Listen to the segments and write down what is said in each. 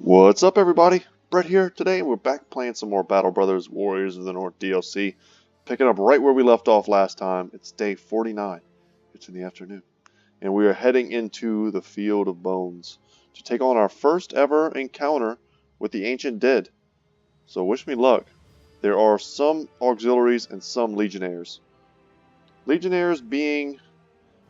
What's up, everybody? Brett here. Today we're back playing some more Battle Brothers Warriors of the North DLC. Picking up right where we left off last time. It's day 49. It's in the afternoon. And we are heading into the Field of Bones to take on our first ever encounter with the Ancient Dead. So wish me luck. There are some auxiliaries and some legionnaires. Legionnaires being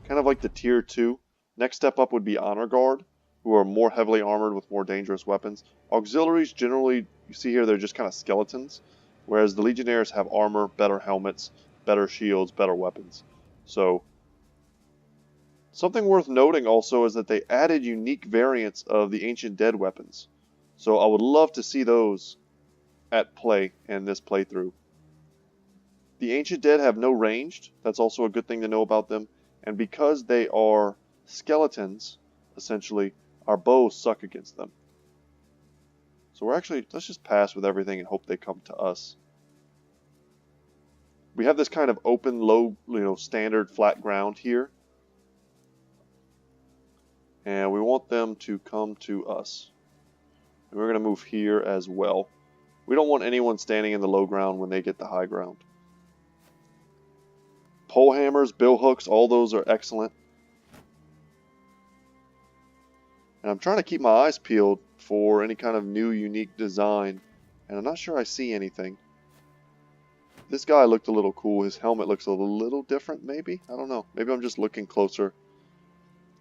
kind of like the tier 2. Next step up would be Honor Guard, who are more heavily armored with more dangerous weapons. Auxiliaries, generally, you see here, they're just kind of skeletons, whereas the Legionnaires have armor, better helmets, better shields, better weapons. So, something worth noting also is that they added unique variants of the Ancient Dead weapons. So I would love to see those at play in this playthrough. The Ancient Dead have no ranged. That's also a good thing to know about them. And because they are skeletons, essentially, our bows suck against them. So let's just pass with everything and hope they come to us. We have this kind of open, low, standard flat ground here. And we want them to come to us. And we're going to move here as well. We don't want anyone standing in the low ground when they get the high ground. Pole hammers, bill hooks, all those are excellent. And I'm trying to keep my eyes peeled for any kind of new, unique design. And I'm not sure I see anything. This guy looked a little cool. His helmet looks a little different, maybe? I don't know. Maybe I'm just looking closer.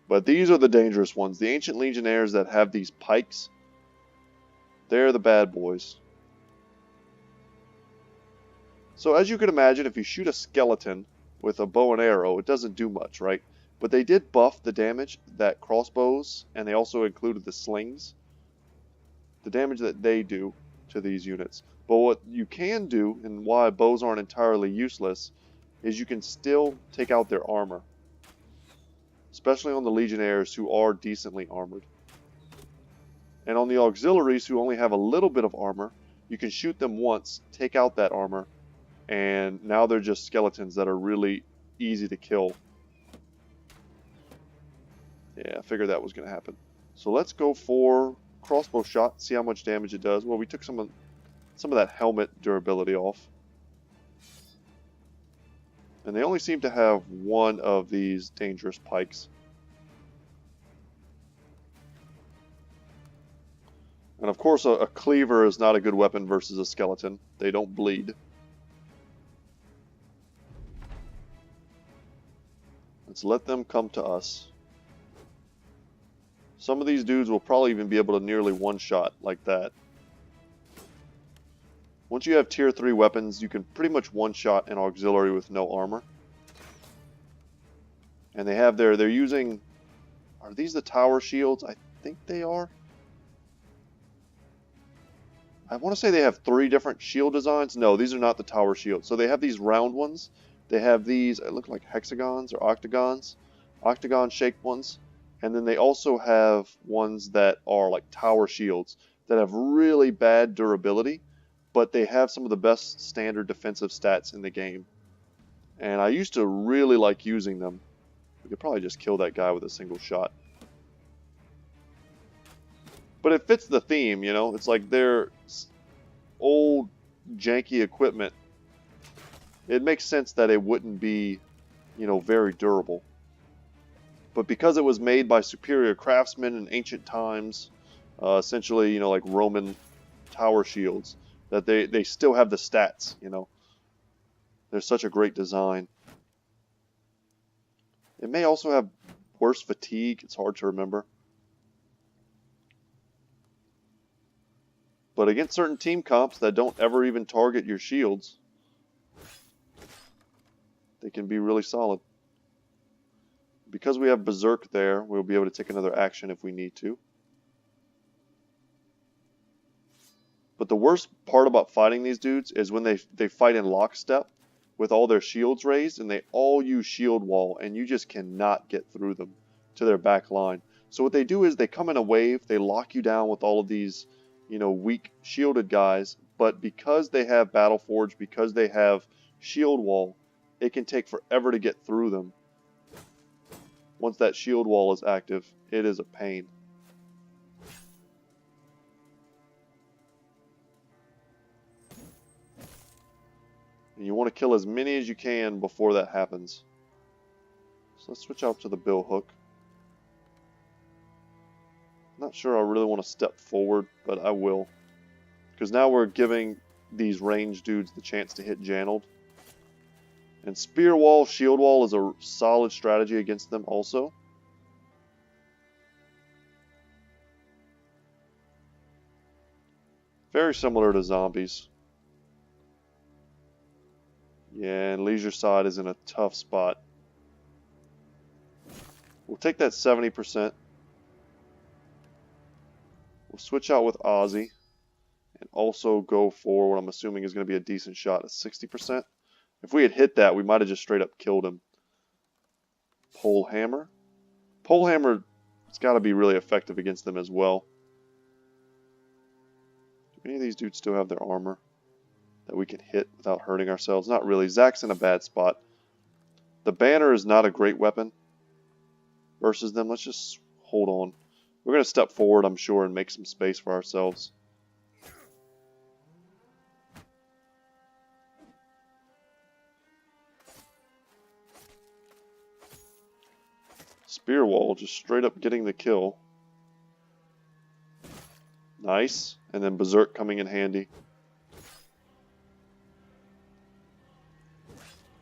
But these are the dangerous ones. The Ancient Legionnaires that have these pikes, they're the bad boys. So as you can imagine, if you shoot a skeleton with a bow and arrow, it doesn't do much, right? But they did buff the damage that crossbows, and they also included the slings, the damage that they do to these units. But what you can do, and why bows aren't entirely useless, is you can still take out their armor. Especially on the Legionnaires, who are decently armored. And on the auxiliaries, who only have a little bit of armor, you can shoot them once, take out that armor, and now they're just skeletons that are really easy to kill. Yeah, I figured that was going to happen. So let's go for crossbow shot, see how much damage it does. Well, we took some of that helmet durability off. And they only seem to have one of these dangerous pikes. And of course, a cleaver is not a good weapon versus a skeleton. They don't bleed. Let's let them come to us. Some of these dudes will probably even be able to nearly one-shot like that. Once you have tier 3 weapons, you can pretty much one-shot an auxiliary with no armor. And they have they're using, are these the tower shields? I think they are. I want to say they have 3 different shield designs. No, these are not the tower shields. So they have these round ones. They have these, it look like hexagons or octagons. Octagon-shaped ones. And then they also have ones that are like tower shields that have really bad durability, but they have some of the best standard defensive stats in the game. And I used to really like using them. We could probably just kill that guy with a single shot. But it fits the theme, you know? It's like they're old, janky equipment. It makes sense that it wouldn't be, very durable. But because it was made by superior craftsmen in ancient times, essentially, like Roman tower shields, that they still have the stats, They're such a great design. It may also have worse fatigue. It's hard to remember. But against certain team comps that don't ever even target your shields, they can be really solid. Because we have Berserk there, we'll be able to take another action if we need to. But the worst part about fighting these dudes is when they fight in lockstep with all their shields raised, and they all use shield wall, and you just cannot get through them to their back line. So what they do is they come in a wave, they lock you down with all of these, weak shielded guys, but because they have Battleforge, because they have shield wall, it can take forever to get through them. Once that shield wall is active, it is a pain. And you want to kill as many as you can before that happens. So let's switch out to the bill hook. Not sure I really want to step forward, but I will. Because now we're giving these ranged dudes the chance to hit Janold. And Spear Wall, Shield Wall is a solid strategy against them also. Very similar to zombies. Yeah, and Leisure Side is in a tough spot. We'll take that 70%. We'll switch out with Ozzy. And also go for what I'm assuming is going to be a decent shot at 60%. If we had hit that, we might have just straight up killed him. Pole Hammer. Pole Hammer, it's got to be really effective against them as well. Do any of these dudes still have their armor that we can hit without hurting ourselves? Not really. Zach's in a bad spot. The banner is not a great weapon versus them. Let's just hold on. We're going to step forward, I'm sure, and make some space for ourselves. Spear Wall, just straight up getting the kill. Nice. And then Berserk coming in handy.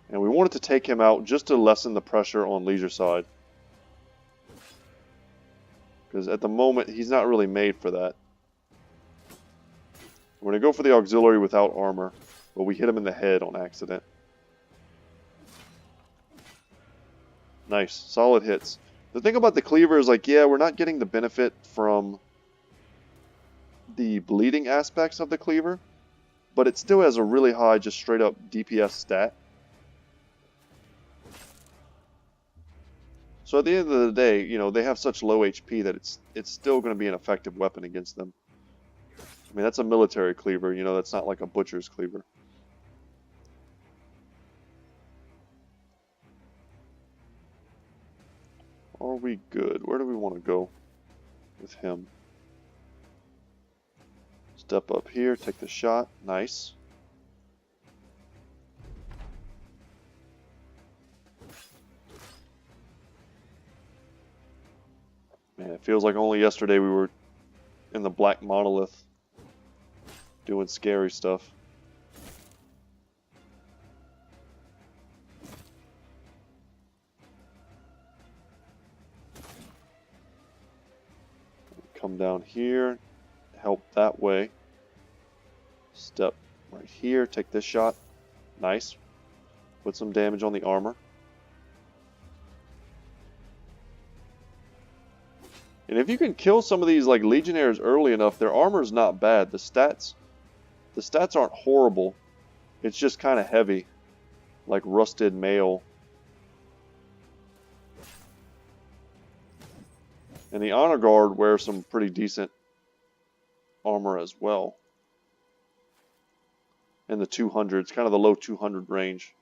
And we wanted to take him out just to lessen the pressure on Leisure Side. Because at the moment, he's not really made for that. We're going to go for the auxiliary without armor, but we hit him in the head on accident. Nice. Solid hits. The thing about the cleaver is, like, yeah, we're not getting the benefit from the bleeding aspects of the cleaver, but it still has a really high, just straight up DPS stat. So at the end of the day, you know, they have such low HP that it's still going to be an effective weapon against them. I mean, that's a military cleaver, you know, that's not like a butcher's cleaver. Are we good? Where do we want to go with him? Step up here, take the shot. Nice. Man, it feels like only yesterday we were in the Black Monolith doing scary stuff. Come down here, help that way. Step right here, take this shot. Nice. Put some damage on the armor. And if you can kill some of these like legionnaires early enough, their armor's not bad. The stats aren't horrible. It's just kind of heavy, like rusted mail. And the Honor Guard wears some pretty decent armor as well. And the 200s, kind of the low 200 range.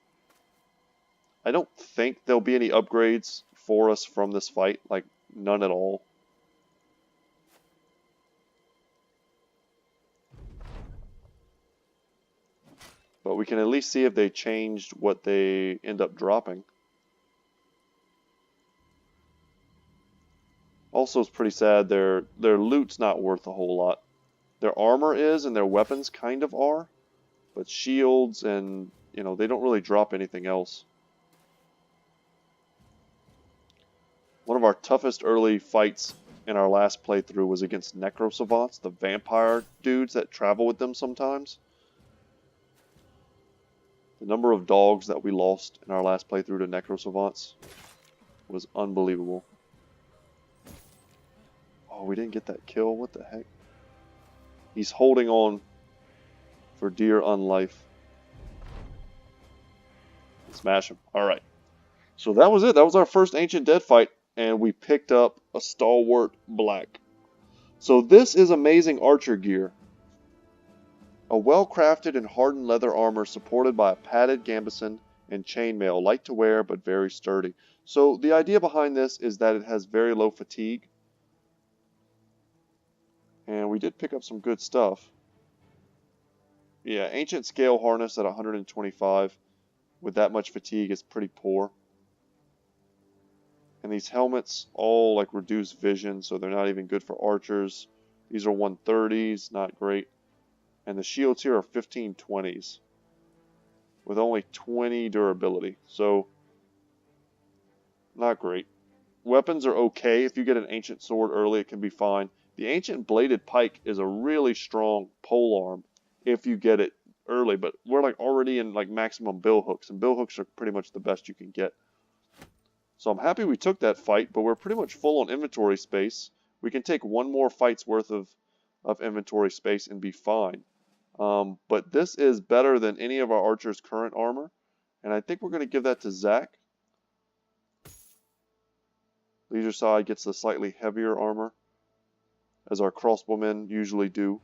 I don't think there'll be any upgrades for us from this fight, like none at all. But we can at least see if they changed what they end up dropping. Also, it's pretty sad, their loot's not worth a whole lot. Their armor is, and their weapons kind of are. But shields and, you know, they don't really drop anything else. One of our toughest early fights in our last playthrough was against Nercosavants, the vampire dudes that travel with them sometimes. The number of dogs that we lost in our last playthrough to Nercosavants was unbelievable. Oh, we didn't get that kill. What the heck? He's holding on for dear unlife. Smash him. Alright. So that was it. That was our first Ancient Dead fight. And we picked up a Stalwart Black. So this is amazing archer gear. A well-crafted and hardened leather armor supported by a padded gambeson and chainmail. Light to wear, but very sturdy. So the idea behind this is that it has very low fatigue. And we did pick up some good stuff. Yeah, Ancient Scale Harness at 125 with that much fatigue is pretty poor. And these helmets all like reduce vision, so they're not even good for archers. These are 130s, not great. And the shields here are 1520s with only 20 durability, so not great. Weapons are okay. If you get an ancient sword early, it can be fine. The ancient bladed pike is a really strong polearm if you get it early, but we're like already in like maximum bill hooks, and bill hooks are pretty much the best you can get. So I'm happy we took that fight, but we're pretty much full on inventory space. We can take one more fight's worth of inventory space and be fine. But this is better than any of our archers' current armor, and I think we're going to give that to Zach. Leisure side gets the slightly heavier armor, as our crossbowmen usually do.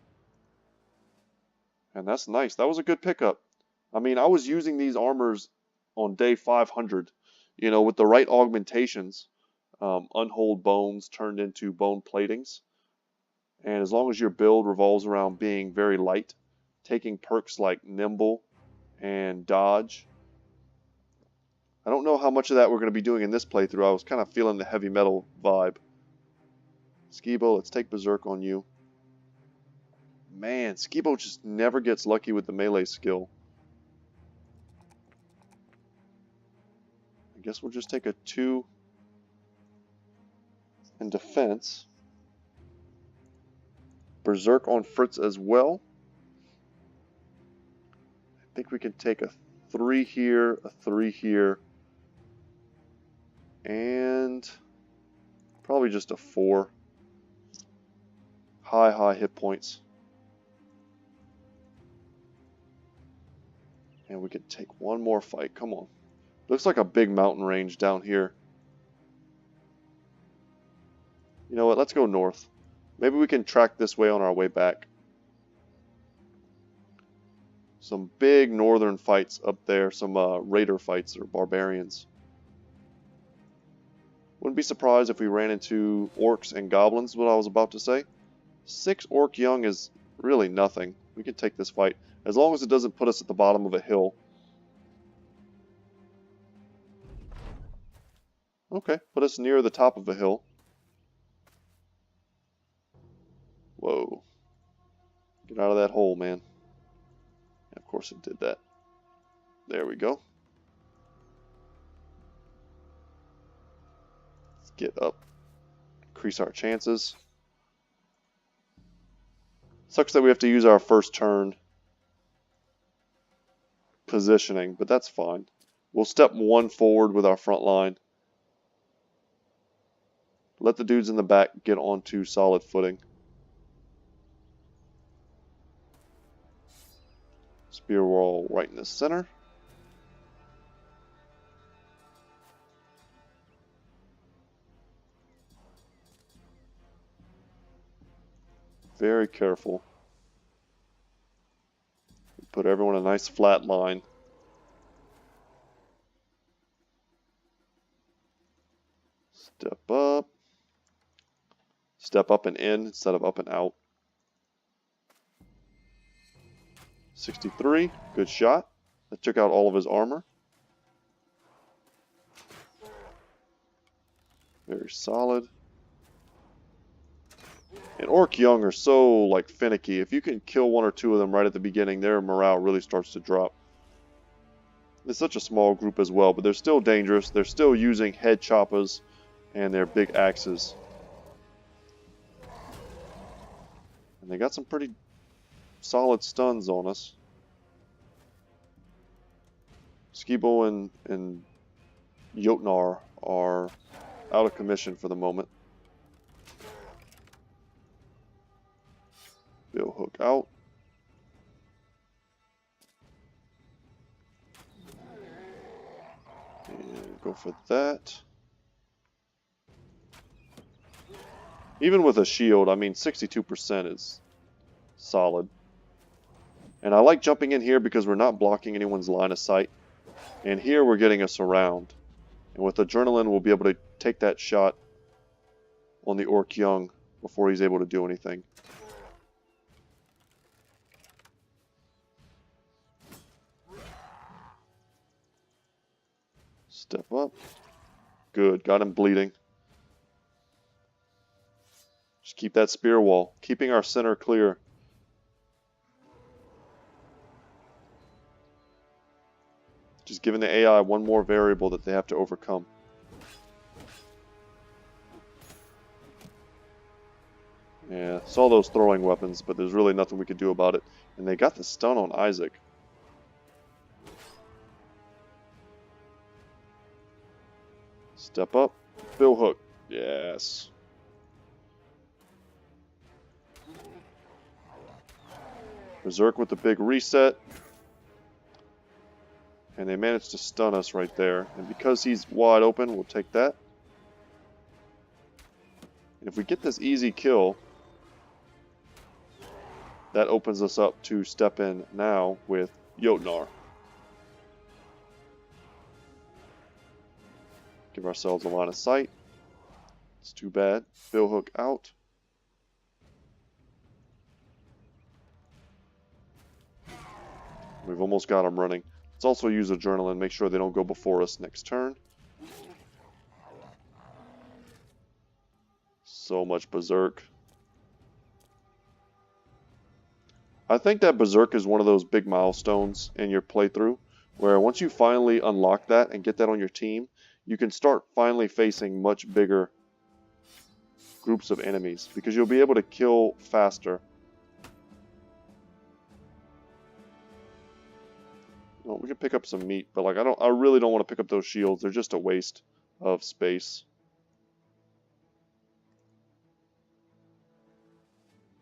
And that's nice. That was a good pickup. I mean, I was using these armors on day 500, you know, with the right augmentations. Unhold bones turned into bone platings. And as long as your build revolves around being very light, taking perks like nimble and dodge. I don't know how much of that we're going to be doing in this playthrough. I was kind of feeling the heavy metal vibe. Skibo, let's take Berserk on you. Man, Skibo just never gets lucky with the melee skill. I guess we'll just take a 2 in defense. Berserk on Fritz as well. I think we can take a 3 here, a 3 here, and probably just a 4. High hit points. And we can take one more fight. Come on. Looks like a big mountain range down here. You know what? Let's go north. Maybe we can track this way on our way back. Some big northern fights up there. Some raider fights or barbarians. Wouldn't be surprised if we ran into orcs and goblins, what I was about to say. 6 orc young is really nothing. We can take this fight. As long as it doesn't put us at the bottom of a hill. Okay, put us near the top of a hill. Whoa. Get out of that hole, man. Of course it did that. There we go. Let's get up. Increase our chances. Sucks that we have to use our first turn positioning, but that's fine. We'll step 1 forward with our front line. Let the dudes in the back get onto solid footing. Spear wall right in the center. Very careful. Put everyone a nice flat line. Step up. Step up and in instead of up and out. 63, good shot. That took out all of his armor. Very solid. And Orc Young are so like finicky. If you can kill 1 or 2 of them right at the beginning, their morale really starts to drop. It's such a small group as well, but they're still dangerous. They're still using head choppers and their big axes. And they got some pretty solid stuns on us. Skibo and Jotnar are out of commission for the moment. Bill hook out. And go for that. Even with a shield, I mean 62% is solid. And I like jumping in here because we're not blocking anyone's line of sight. And here we're getting a surround. And with Adrenaline, we'll be able to take that shot on the Orc Young before he's able to do anything. up. Good. Got him bleeding. Just keep that spear wall. Keeping our center clear. Just giving the AI one more variable that they have to overcome. Yeah, saw those throwing weapons, but there's really nothing we could do about it. And they got the stun on Isaac. Step up. Bill Hook. Yes. Berserk with the big reset. And they managed to stun us right there. And because he's wide open, we'll take that. And if we get this easy kill, that opens us up to step in now with Jotnar. Give ourselves a line of sight. It's too bad. Bill Hook out. We've almost got them running. Let's also use Adrenaline. Make sure they don't go before us next turn. So much Berserk. I think that Berserk is one of those big milestones in your playthrough, where once you finally unlock that and get that on your team, you can start finally facing much bigger groups of enemies, because you'll be able to kill faster. Well, we can pick up some meat, but like I really don't want to pick up those shields. They're just a waste of space.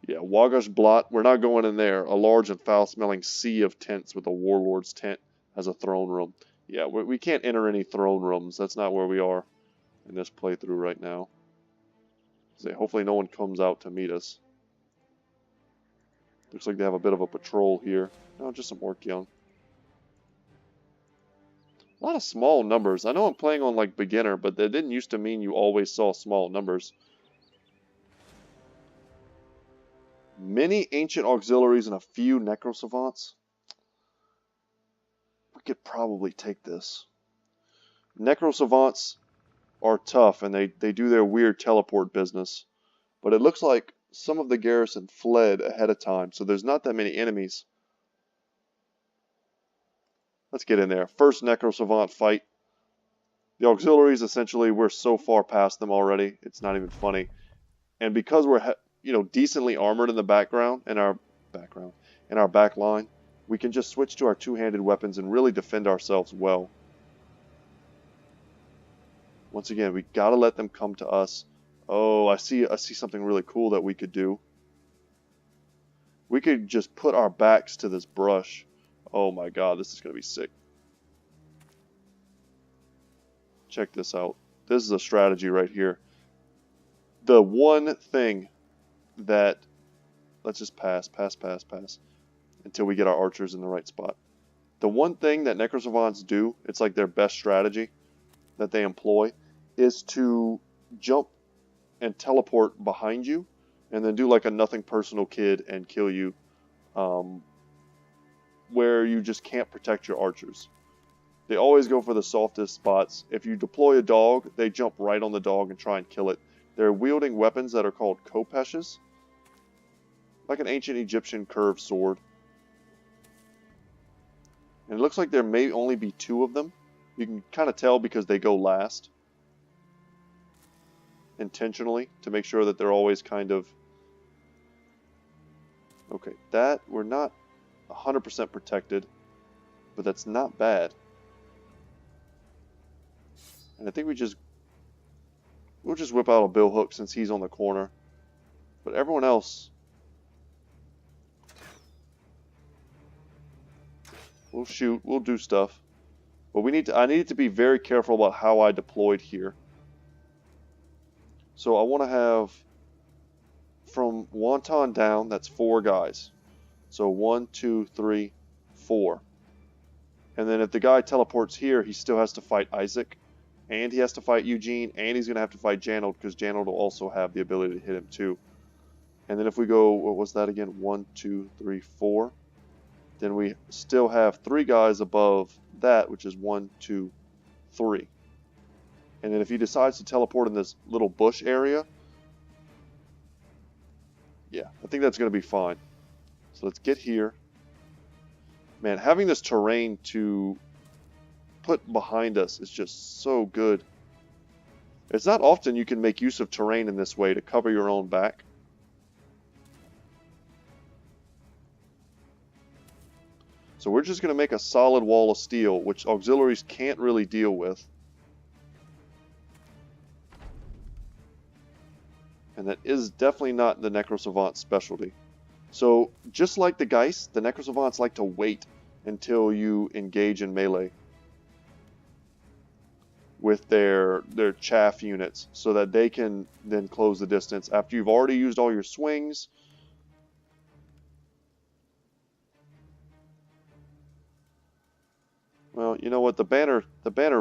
Yeah, Wagash Blot, we're not going in there. A large and foul-smelling sea of tents with a warlord's tent as a throne room. Yeah, we can't enter any throne rooms. That's not where we are in this playthrough right now. So hopefully no one comes out to meet us. Looks like they have a bit of a patrol here. No, just some Orc Young. A lot of small numbers. I know I'm playing on like beginner, but that didn't used to mean you always saw small numbers. Many ancient auxiliaries and a few Necrosavants. We could probably take this. Necrosavants are tough and they do their weird teleport business. But it looks like some of the garrison fled ahead of time, so there's not that many enemies. Let's get in there. First Necrosavant fight. The auxiliaries, essentially, we're so far past them already, it's not even funny. And because we're decently armored in the background, in our back line, we can just switch to our two-handed weapons and really defend ourselves well. Once again, we gotta let them come to us. Oh, I see something really cool that we could do. We could just put our backs to this brush. Oh my god, this is gonna be sick. Check this out. This is a strategy right here. The one thing that, let's just pass until we get our archers in the right spot. The one thing that Necrosavants do, it's like their best strategy that they employ, is to jump and teleport behind you and then do like a nothing personal kid and kill you, where you just can't protect your archers. They always go for the softest spots. If you deploy a dog, they jump right on the dog and try and kill it. They're wielding weapons that are called kopeshes, like an ancient Egyptian curved sword. And it looks like there may only be 2 of them. You can kind of tell because they go last, intentionally, to make sure that they're always kind of... Okay, that, we're not 100% protected, but that's not bad. And I think we'll just whip out a Bill Hook since he's on the corner. But everyone else, we'll shoot, we'll do stuff. But I need to be very careful about how I deployed here. So I want to have, from Wonton down, that's 4 guys. So 1, 2, 3, 4. And then if the guy teleports here, he still has to fight Isaac. And he has to fight Eugene, and he's going to have to fight Janold, because Janold will also have the ability to hit him too. And then if we go, what was that again? 1, 2, 3, 4. Then we still have 3 guys above that, which is 1, 2, 3. And then if he decides to teleport in this little bush area, yeah, I think that's going to be fine. So let's get here. Man, having this terrain to put behind us is just so good. It's not often you can make use of terrain in this way to cover your own back. So we're just going to make a solid wall of steel, which auxiliaries can't really deal with. And that is definitely not the Nercosavants' specialty. So, just like the Geist, the Nercosavants like to wait until you engage in melee with their chaff units, so that they can then close the distance after you've already used all your swings. Well, you know what, the banner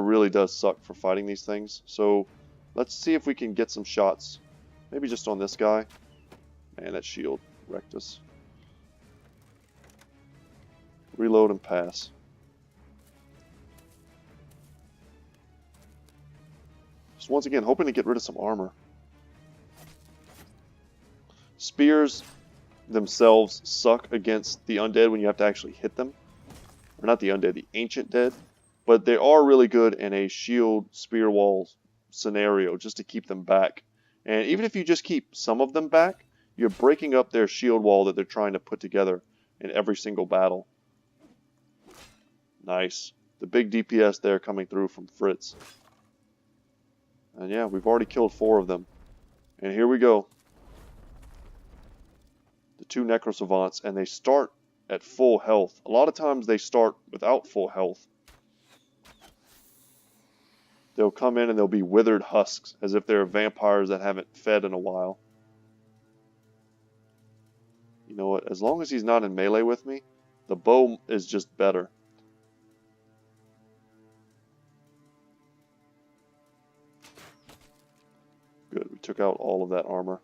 really does suck for fighting these things, so let's see if we can get some shots. Maybe just on this guy. Man, that shield wrecked us. Reload and pass. Just once again, hoping to get rid of some armor. Spears themselves suck against the undead when you have to actually hit them. Or not the undead, the ancient dead. But they are really good in a shield spear wall scenario just to keep them back. And even if you just keep some of them back, you're breaking up their shield wall that they're trying to put together in every single battle. Nice. The big DPS there coming through from Fritz. And yeah, we've already killed 4 of them. And here we go. The 2 Nercosavants, and they start at full health. A lot of times they start without full health. They'll come in and they'll be withered husks, as if they're vampires that haven't fed in a while. You know what? As long as he's not in melee with me, the bow is just better. Good, we took out all of that armor.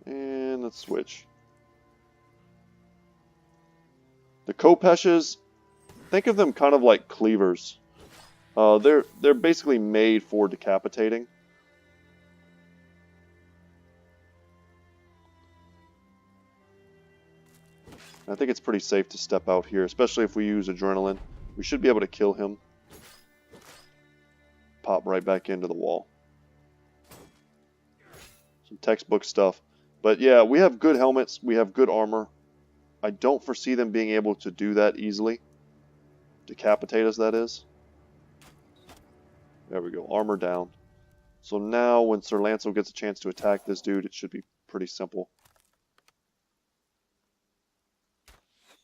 And let's switch. The Kopeshes, think of them kind of like cleavers. They're basically made for decapitating. I think it's pretty safe to step out here, especially if we use adrenaline. We should be able to kill him. Pop right back into the wall. Some textbook stuff. But yeah, we have good helmets. We have good armor. I don't foresee them being able to do that easily. Decapitate us, that is. There we go. Armor down. So now when Sir Lancel gets a chance to attack this dude, it should be pretty simple.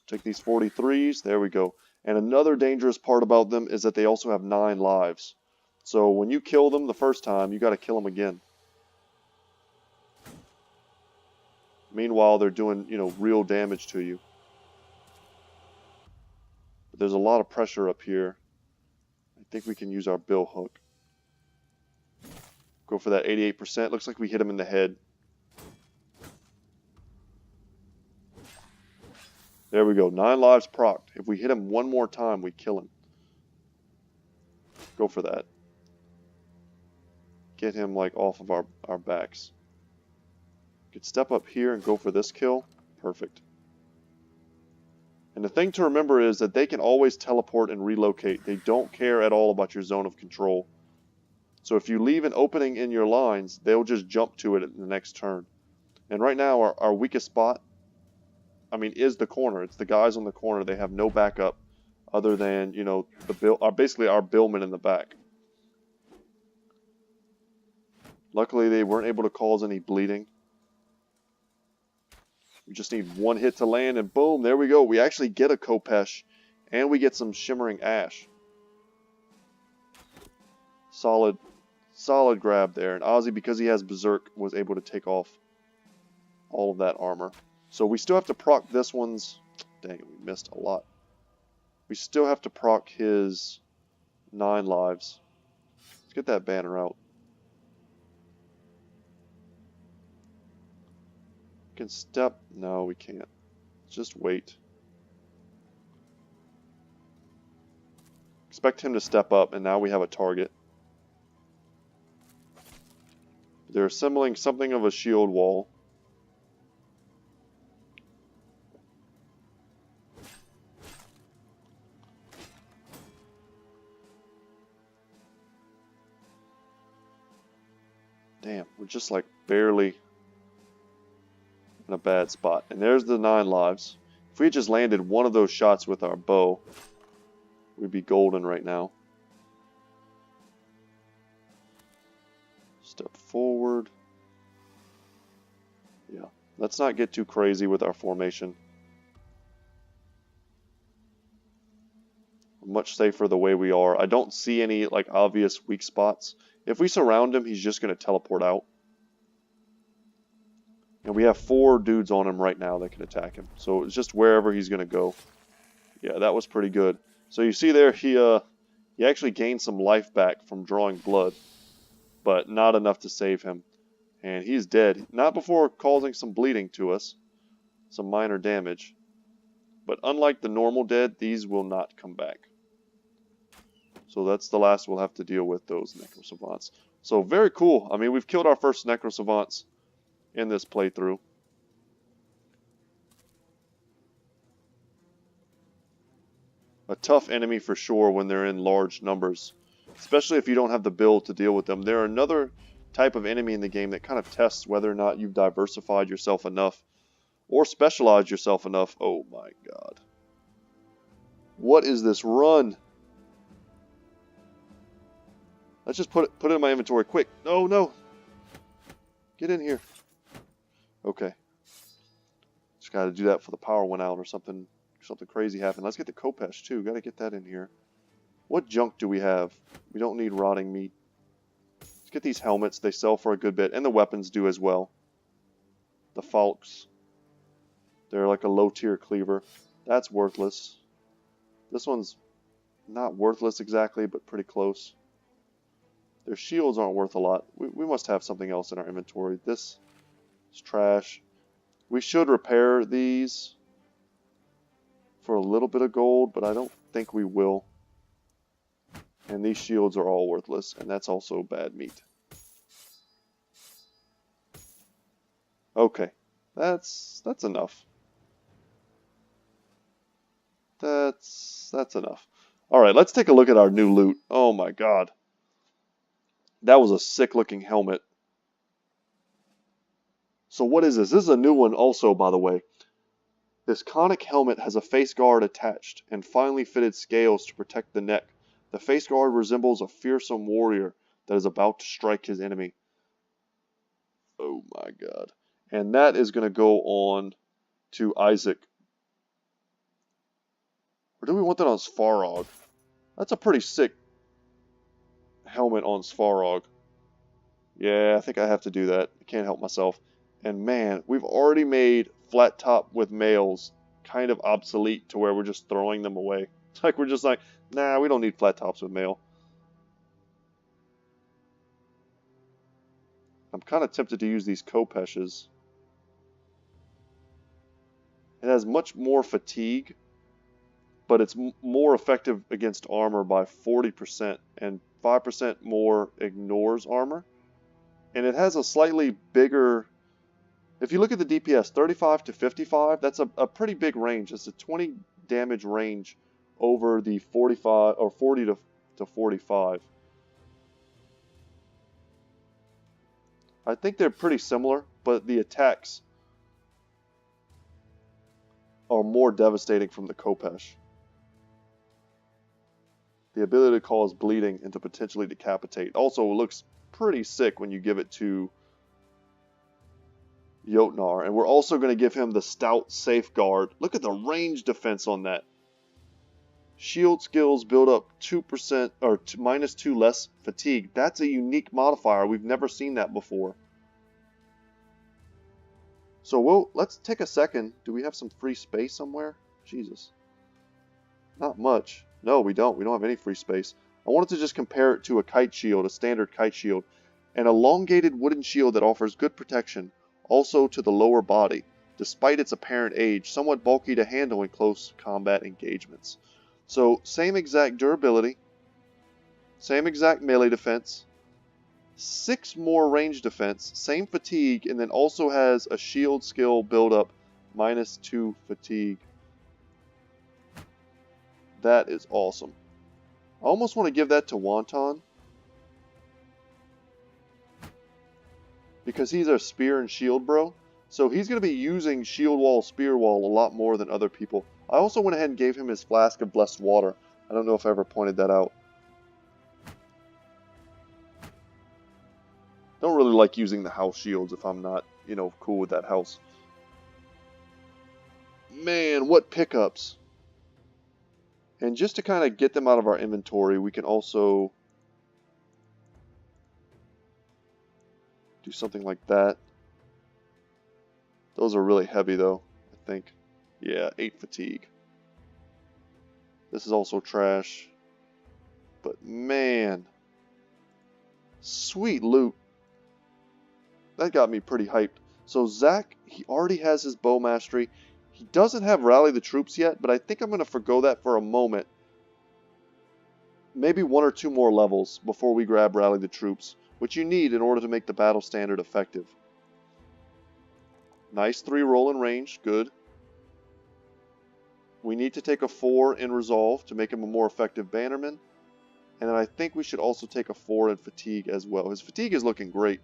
Take these 43s. There we go. And another dangerous part about them is that they also have 9 lives. So when you kill them the first time, you got to kill them again. Meanwhile, they're doing, real damage to you. But there's a lot of pressure up here. I think we can use our bill hook. Go for that 88%. Looks like we hit him in the head. There we go. 9 lives procced. If we hit him one more time, we kill him. Go for that. Get him, off of our backs. Could step up here and go for this kill. Perfect. And the thing to remember is that they can always teleport and relocate. They don't care at all about your zone of control. So if you leave an opening in your lines, they'll just jump to it in the next turn. And right now, our weakest spot, is the corner. It's the guys on the corner. They have no backup other than, basically our billmen in the back. Luckily, they weren't able to cause any bleeding. We just need one hit to land, and boom, there we go. We actually get a Kopesh, and we get some Shimmering Ash. Solid grab there. And Ozzy, because he has Berserk, was able to take off all of that armor. So we still have to proc this one's... Dang it, we missed a lot. We still have to proc his 9 lives. Let's get that banner out. Can step... No, we can't. Just wait. Expect him to step up, and now we have a target. They're assembling something of a shield wall. Damn, we're just like barely in a bad spot. And there's the 9 lives. If we had just landed one of those shots with our bow, we'd be golden right now. Step forward. Yeah, let's not get too crazy with our formation. We're much safer the way we are. I don't see any like obvious weak spots. If we surround him, he's just going to teleport out. And we have 4 dudes on him right now that can attack him. So it's just wherever he's going to go. Yeah, that was pretty good. So you see there, he actually gained some life back from drawing blood. But not enough to save him. And he's dead. Not before causing some bleeding to us. Some minor damage. But unlike the normal dead, these will not come back. So that's the last we'll have to deal with, those Nercosavants. So very cool. I mean, we've killed our first Nercosavants in this playthrough. A tough enemy for sure when they're in large numbers. Especially if you don't have the build to deal with them. They're another type of enemy in the game that kind of tests whether or not you've diversified yourself enough. Or specialized yourself enough. Oh my god. What is this run? Let's just put it in my inventory quick. No, no. Get in here. Okay. Just got to do that before the power went out or something crazy happened. Let's get the Khopesh too. Got to get that in here. What junk do we have? We don't need rotting meat. Let's get these helmets. They sell for a good bit. And the weapons do as well. The Falks. They're like a low tier cleaver. That's worthless. This one's not worthless exactly, but pretty close. Their shields aren't worth a lot. We must have something else in our inventory. This is trash. We should repair these for a little bit of gold, but I don't think we will. And these shields are all worthless, and that's also bad meat. Okay, that's enough. That's enough. All right, let's take a look at our new loot. Oh my god. That was a sick looking helmet. So what is this? This is a new one also, by the way. This conic helmet has a face guard attached and finely fitted scales to protect the neck. The face guard resembles a fearsome warrior that is about to strike his enemy. Oh my god. And that is going to go on to Isaac. Or do we want that on Svarog? That's a pretty sick helmet on Svarog. Yeah, I think I have to do that. I can't help myself. And man, we've already made flat top with males kind of obsolete to where we're just throwing them away. It's like we're just like, nah, we don't need flat tops with male. I'm kind of tempted to use these Khopeshes. It has much more fatigue, but it's more effective against armor by 40%, and 5% more ignores armor. And it has a slightly bigger, if you look at the DPS, 35 to 55, that's a pretty big range. It's a 20 damage range over the 45 or 40 to 45. I think they're pretty similar, but the attacks are more devastating from the Khopesh. The ability to cause bleeding and to potentially decapitate. Also looks pretty sick when you give it to Jotnar. And we're also going to give him the Stout Safeguard. Look at the range defense on that. Shield skills build up 2% or -2 less fatigue. That's a unique modifier. We've never seen that before. So let's take a second. Do we have some free space somewhere? Jesus. Not much. No, we don't. We don't have any free space. I wanted to just compare it to a kite shield, a standard kite shield. An elongated wooden shield that offers good protection, also to the lower body, despite its apparent age, somewhat bulky to handle in close combat engagements. So, same exact durability, Same exact melee defense. 6 more range defense. Same fatigue. And then also has a shield skill build up. -2 fatigue. That is awesome. I almost want to give that to Wonton. Because he's a spear and shield bro. So he's going to be using shield wall, spear wall a lot more than other people. I also went ahead and gave him his flask of blessed water. I don't know if I ever pointed that out. Don't really like using the house shields if I'm not, you know, cool with that house. Man, what pickups. And just to kind of get them out of our inventory, we can also do something like that. Those are really heavy though, I think. Yeah, 8 fatigue. This is also trash. But man, sweet loot. That got me pretty hyped. So Zach, he already has his bow mastery. He doesn't have rally the troops yet, but I think I'm going to forgo that for a moment. Maybe 1 or 2 more levels before we grab rally the troops, which you need in order to make the battle standard effective. Nice 3 roll in range, good. We need to take a 4 in resolve to make him a more effective bannerman. And then I think we should also take a 4 in fatigue as well. His fatigue is looking great.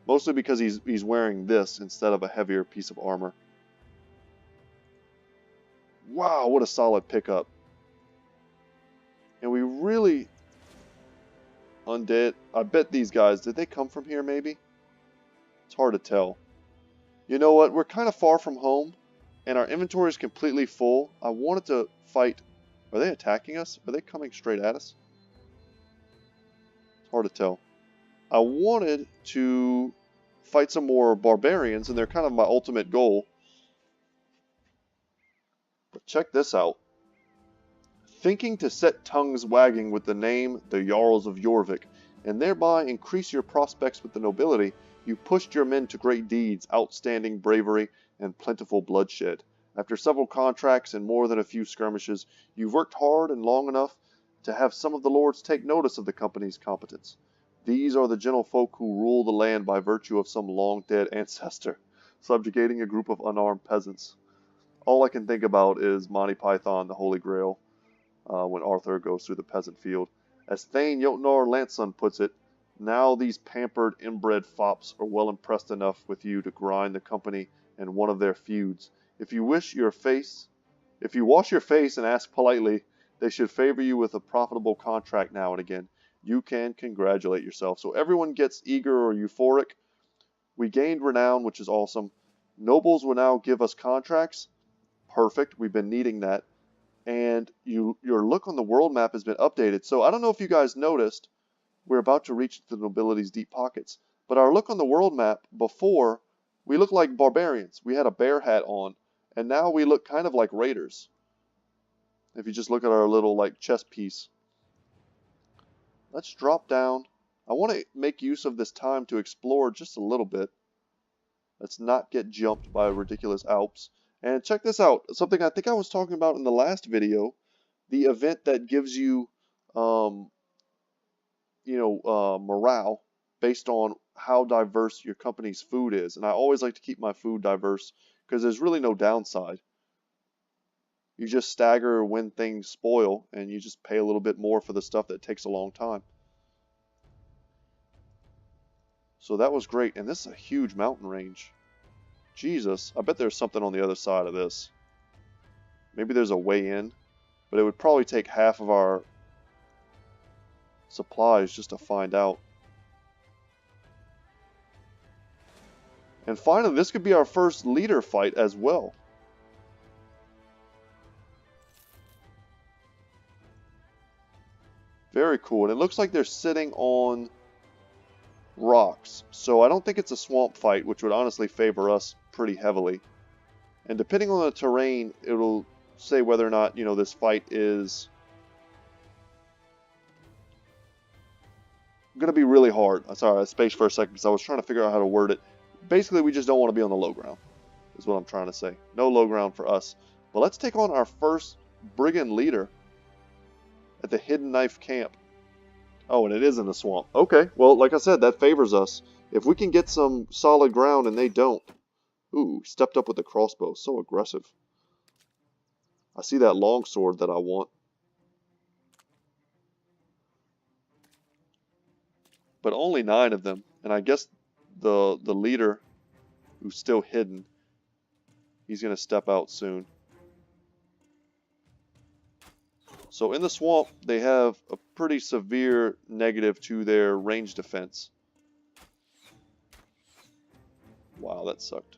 Mostly because he's wearing this instead of a heavier piece of armor. Wow, what a solid pickup. And we really... Undead. I bet these guys, did they come from here maybe? It's hard to tell. You know what, we're kind of far from home. And our inventory is completely full. I wanted to fight... Are they attacking us? Are they coming straight at us? It's hard to tell. I wanted to fight some more barbarians, and they're kind of my ultimate goal. But check this out. Thinking to set tongues wagging with the name the Jarls of Jorvik, and thereby increase your prospects with the nobility, you pushed your men to great deeds, outstanding bravery, and plentiful bloodshed. After several contracts and more than a few skirmishes, you've worked hard and long enough to have some of the lords take notice of the company's competence. These are the gentlefolk who rule the land by virtue of some long-dead ancestor, subjugating a group of unarmed peasants. All I can think about is Monty Python, the Holy Grail, when Arthur goes through the peasant field. As Thane Jotnar Lanson puts it, now these pampered, inbred fops are well impressed enough with you to grind the company in one of their feuds. If you wash your face and ask politely, they should favor you with a profitable contract now and again. You can congratulate yourself. So everyone gets eager or euphoric. We gained renown, which is awesome. Nobles will now give us contracts. Perfect. We've been needing that. And your look on the world map has been updated. So I don't know if you guys noticed, we're about to reach the nobility's deep pockets. But our look on the world map before, we looked like barbarians. We had a bear hat on. And now we look kind of like raiders. If you just look at our little like chess piece. Let's drop down. I want to make use of this time to explore just a little bit. Let's not get jumped by ridiculous Alps. And check this out. Something I think I was talking about in the last video. The event that gives you, morale based on how diverse your company's food is. And I always like to keep my food diverse because there's really no downside. You just stagger when things spoil, and you just pay a little bit more for the stuff that takes a long time. So that was great, and this is a huge mountain range. Jesus, I bet there's something on the other side of this. Maybe there's a way in, but it would probably take half of our supplies just to find out. And finally, this could be our first leader fight as well. Very cool. And it looks like they're sitting on rocks. So I don't think it's a swamp fight, which would honestly favor us pretty heavily. And depending on the terrain, it'll say whether or not, this fight is going to be really hard. Sorry, I spaced for a second because I was trying to figure out how to word it. Basically, we just don't want to be on the low ground, is what I'm trying to say. No low ground for us. But let's take on our first brigand leader. At the hidden knife camp. Oh, and it is in the swamp. Okay, well, like I said, that favors us. If we can get some solid ground and they don't. Ooh, stepped up with the crossbow. So aggressive. I see that longsword that I want. But only 9 of them. And I guess the leader, who's still hidden, he's going to step out soon. So in the swamp, they have a pretty severe negative to their range defense. Wow, that sucked.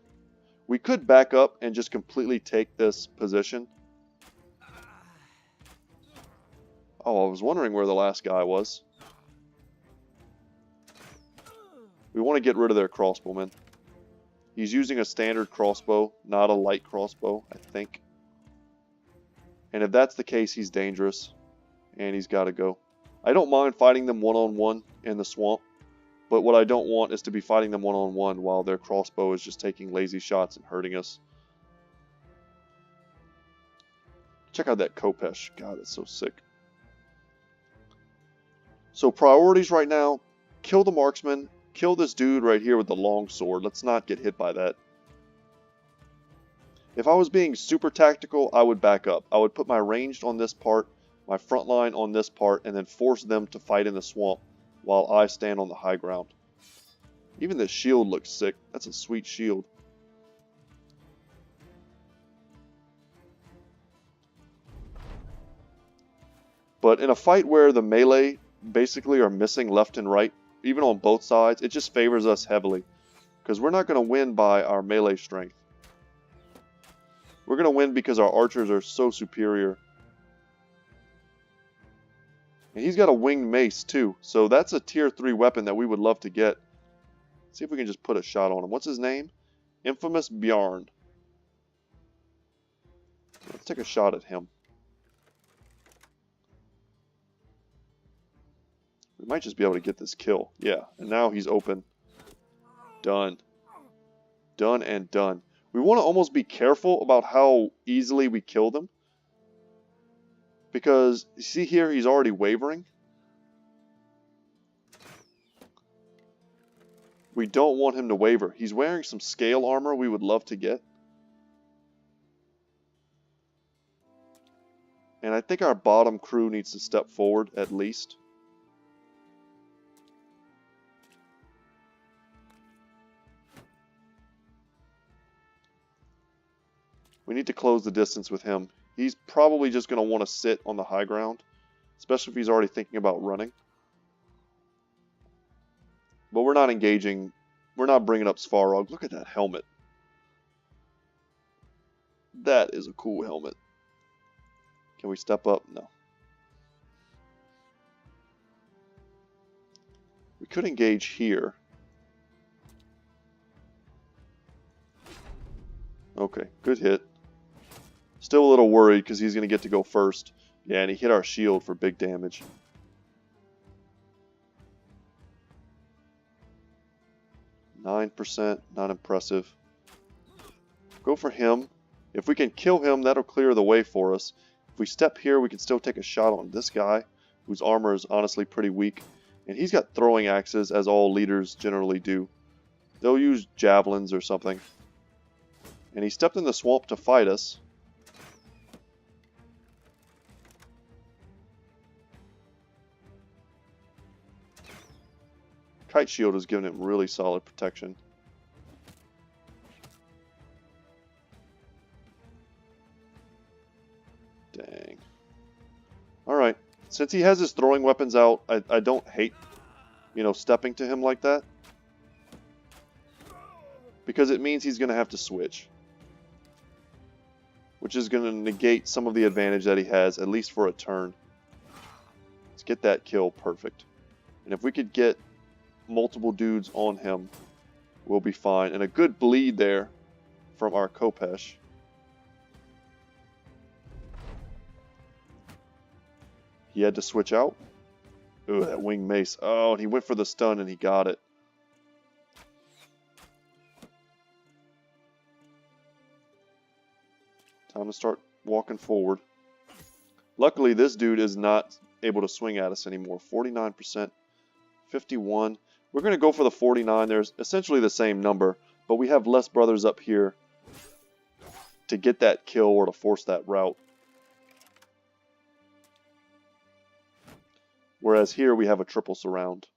We could back up and just completely take this position. Oh, I was wondering where the last guy was. We want to get rid of their crossbowmen. He's using a standard crossbow, not a light crossbow, I think. And if that's the case, he's dangerous. And he's got to go. I don't mind fighting them one-on-one in the swamp. But what I don't want is to be fighting them one-on-one while their crossbow is just taking lazy shots and hurting us. Check out that Kopesh. God, it's so sick. So priorities right now, kill the marksman, kill this dude right here with the long sword. Let's not get hit by that. If I was being super tactical, I would back up. I would put my ranged on this part, my front line on this part, and then force them to fight in the swamp while I stand on the high ground. Even the shield looks sick. That's a sweet shield. But in a fight where the melee basically are missing left and right, even on both sides, it just favors us heavily. Because we're not going to win by our melee strength. We're going to win because our archers are so superior. And he's got a winged mace too, so that's a tier 3 weapon that we would love to get. See if we can just put a shot on him. What's his name? Infamous Bjarn. Let's take a shot at him. We might just be able to get this kill. Yeah, and now he's open. Done. Done and done. We want to almost be careful about how easily we kill them. Because, you see here, he's already wavering. We don't want him to waver. He's wearing some scale armor we would love to get. And I think our bottom crew needs to step forward at least. We need to close the distance with him. He's probably just going to want to sit on the high ground, especially if he's already thinking about running. But we're not engaging. We're not bringing up Svarog. Look at that helmet. That is a cool helmet. Can we step up? No. We could engage here. Okay, good hit. Still a little worried because he's going to get to go first. Yeah, and he hit our shield for big damage. %, not impressive. Go for him. If we can kill him, that'll clear the way for us. If we step here, we can still take a shot on this guy, whose armor is honestly pretty weak. And he's got throwing axes, as all leaders generally do. They'll use javelins or something. And he stepped in the swamp to fight us. Kite shield has given him really solid protection. Dang. Alright. Since he has his throwing weapons out, I don't hate, stepping to him like that. Because it means he's going to have to switch. Which is going to negate some of the advantage that he has, at least for a turn. Let's get that kill perfect. And if we could get multiple dudes on him, we'll be fine. And a good bleed there from our Kopesh. He had to switch out. Ooh, that winged mace. Oh, and he went for the stun and he got it. Time to start walking forward. Luckily, this dude is not able to swing at us anymore. 49%, 51. We're going to go for the 49. There's essentially the same number, but we have less brothers up here to get that kill or to force that route. Whereas here we have a triple surround,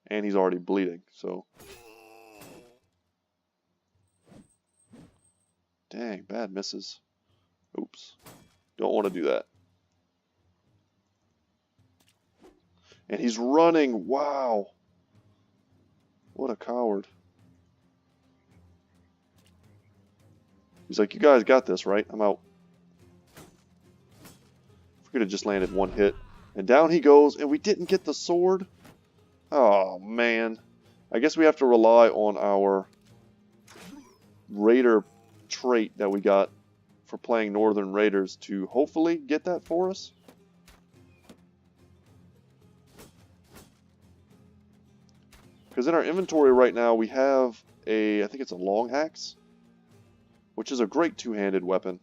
and he's already bleeding, so... Dang, bad misses. Oops. Don't want to do that. And he's running. Wow. What a coward. He's like, you guys got this, right? I'm out. We could have just landed one hit. And down he goes, and we didn't get the sword. Oh, man. I guess we have to rely on our Raider trait that we got for playing Northern Raiders to hopefully get that for us. Because in our inventory right now we have I think it's a long axe, which is a great two-handed weapon.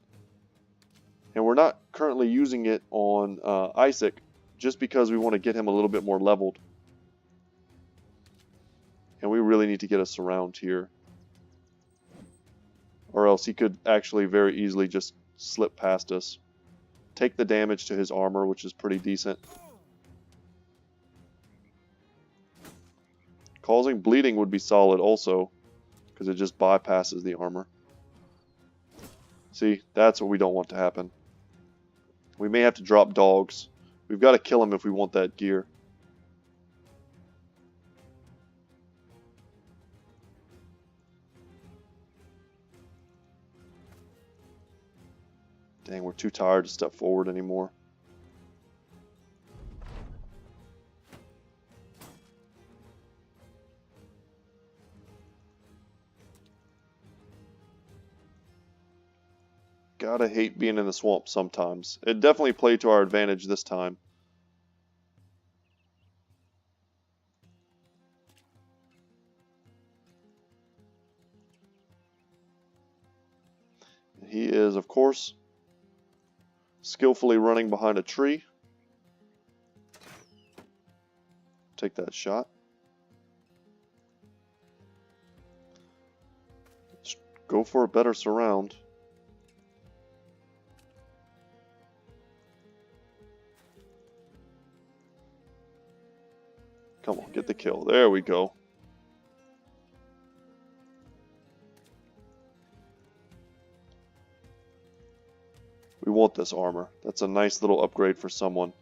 And we're not currently using it on Isaac just because we want to get him a little bit more leveled. And we really need to get a surround here. Or else he could actually very easily just slip past us. Take the damage to his armor, which is pretty decent. Causing bleeding would be solid also, because it just bypasses the armor. See, that's what we don't want to happen. We may have to drop dogs. We've got to kill him if we want that gear. Dang, we're too tired to step forward anymore. Gotta hate being in the swamp sometimes. It definitely played to our advantage this time. He is, of course, skillfully running behind a tree. Take that shot. Let's go for a better surround. Come on, get the kill. There we go. We want this armor. That's a nice little upgrade for someone.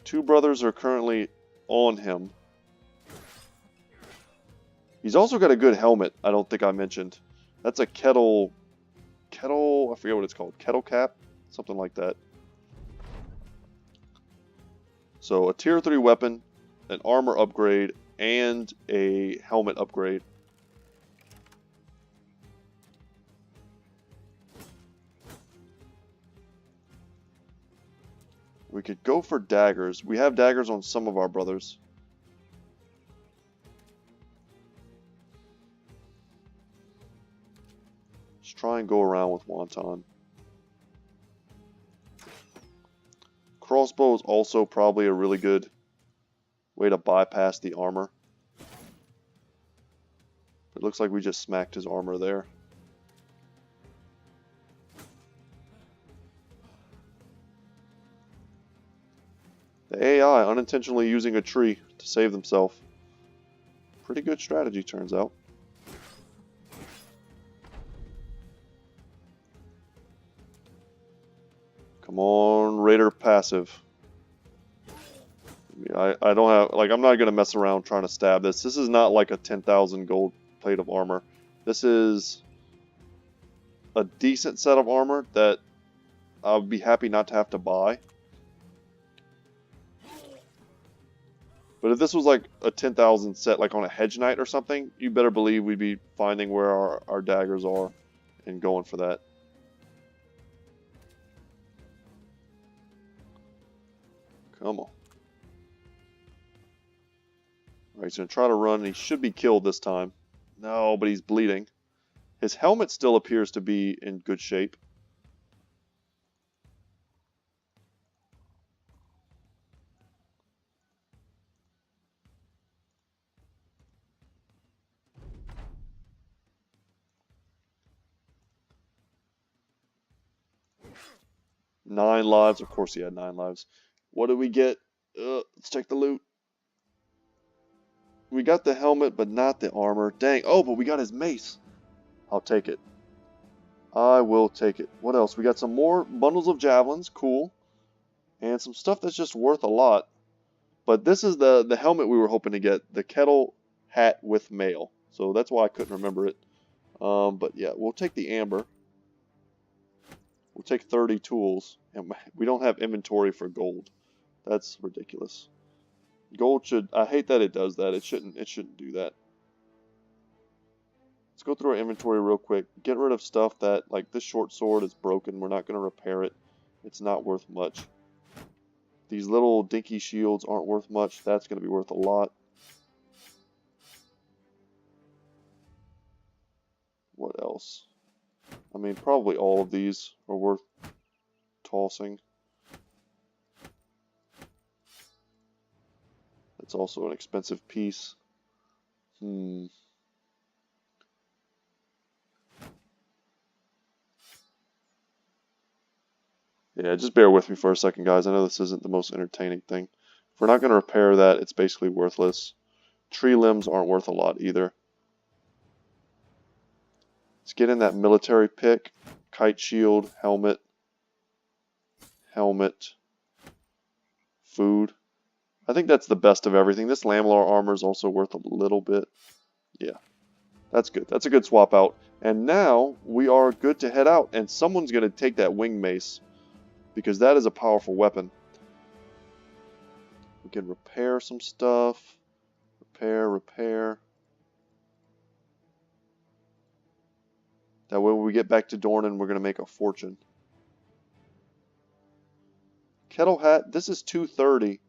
Two brothers are currently on him. He's also got a good helmet, I don't think I mentioned. That's a kettle, I forget what it's called, kettle cap? Something like that. So a tier 3 weapon, an armor upgrade, and a helmet upgrade. We could go for daggers. We have daggers on some of our brothers. Let's try and go around with Wonton. Crossbow is also probably a really good way to bypass the armor. It looks like we just smacked his armor there. The AI unintentionally using a tree to save themselves. Pretty good strategy, turns out. Come on, Raider passive. I don't have, like, I'm not going to mess around trying to stab this. This is not like a 10,000 gold plate of armor. This is a decent set of armor that I'll be happy not to have to buy. But if this was like a 10,000 set, like on a Hedge Knight or something, you better believe we'd be finding where our daggers are and going for that. Come on. Alright, he's going to try to run, and he should be killed this time. No, but he's bleeding. His helmet still appears to be in good shape. 9 lives. Of course he had 9 lives. What did we get? Let's check the loot. We got the helmet, but not the armor. Dang. Oh, but we got his mace. I'll take it. I will take it. What else? We got some more bundles of javelins. Cool. And some stuff that's just worth a lot. But this is the helmet we were hoping to get. The kettle hat with mail. So that's why I couldn't remember it. But yeah, we'll take the amber. We'll take 30 tools. And we don't have inventory for gold. That's ridiculous. Gold should... I hate that it does that. It shouldn't do that. Let's go through our inventory real quick. Get rid of stuff that... Like this short sword is broken. We're not going to repair it. It's not worth much. These little dinky shields aren't worth much. That's going to be worth a lot. What else? I mean, probably all of these are worth tossing. That's also an expensive piece. Yeah, just bear with me for a second, guys. I know this isn't the most entertaining thing. If we're not going to repair that, it's basically worthless. Tree limbs aren't worth a lot either. Let's get in that military pick. Kite shield, helmet, food. I think that's the best of everything. This Lamlar armor is also worth a little bit. Yeah, that's good. That's a good swap out. And now we are good to head out. And someone's going to take that wing mace, because that is a powerful weapon. We can repair some stuff. Repair. That way when we get back to Dornan, we're going to make a fortune. Kettle hat, this is 230.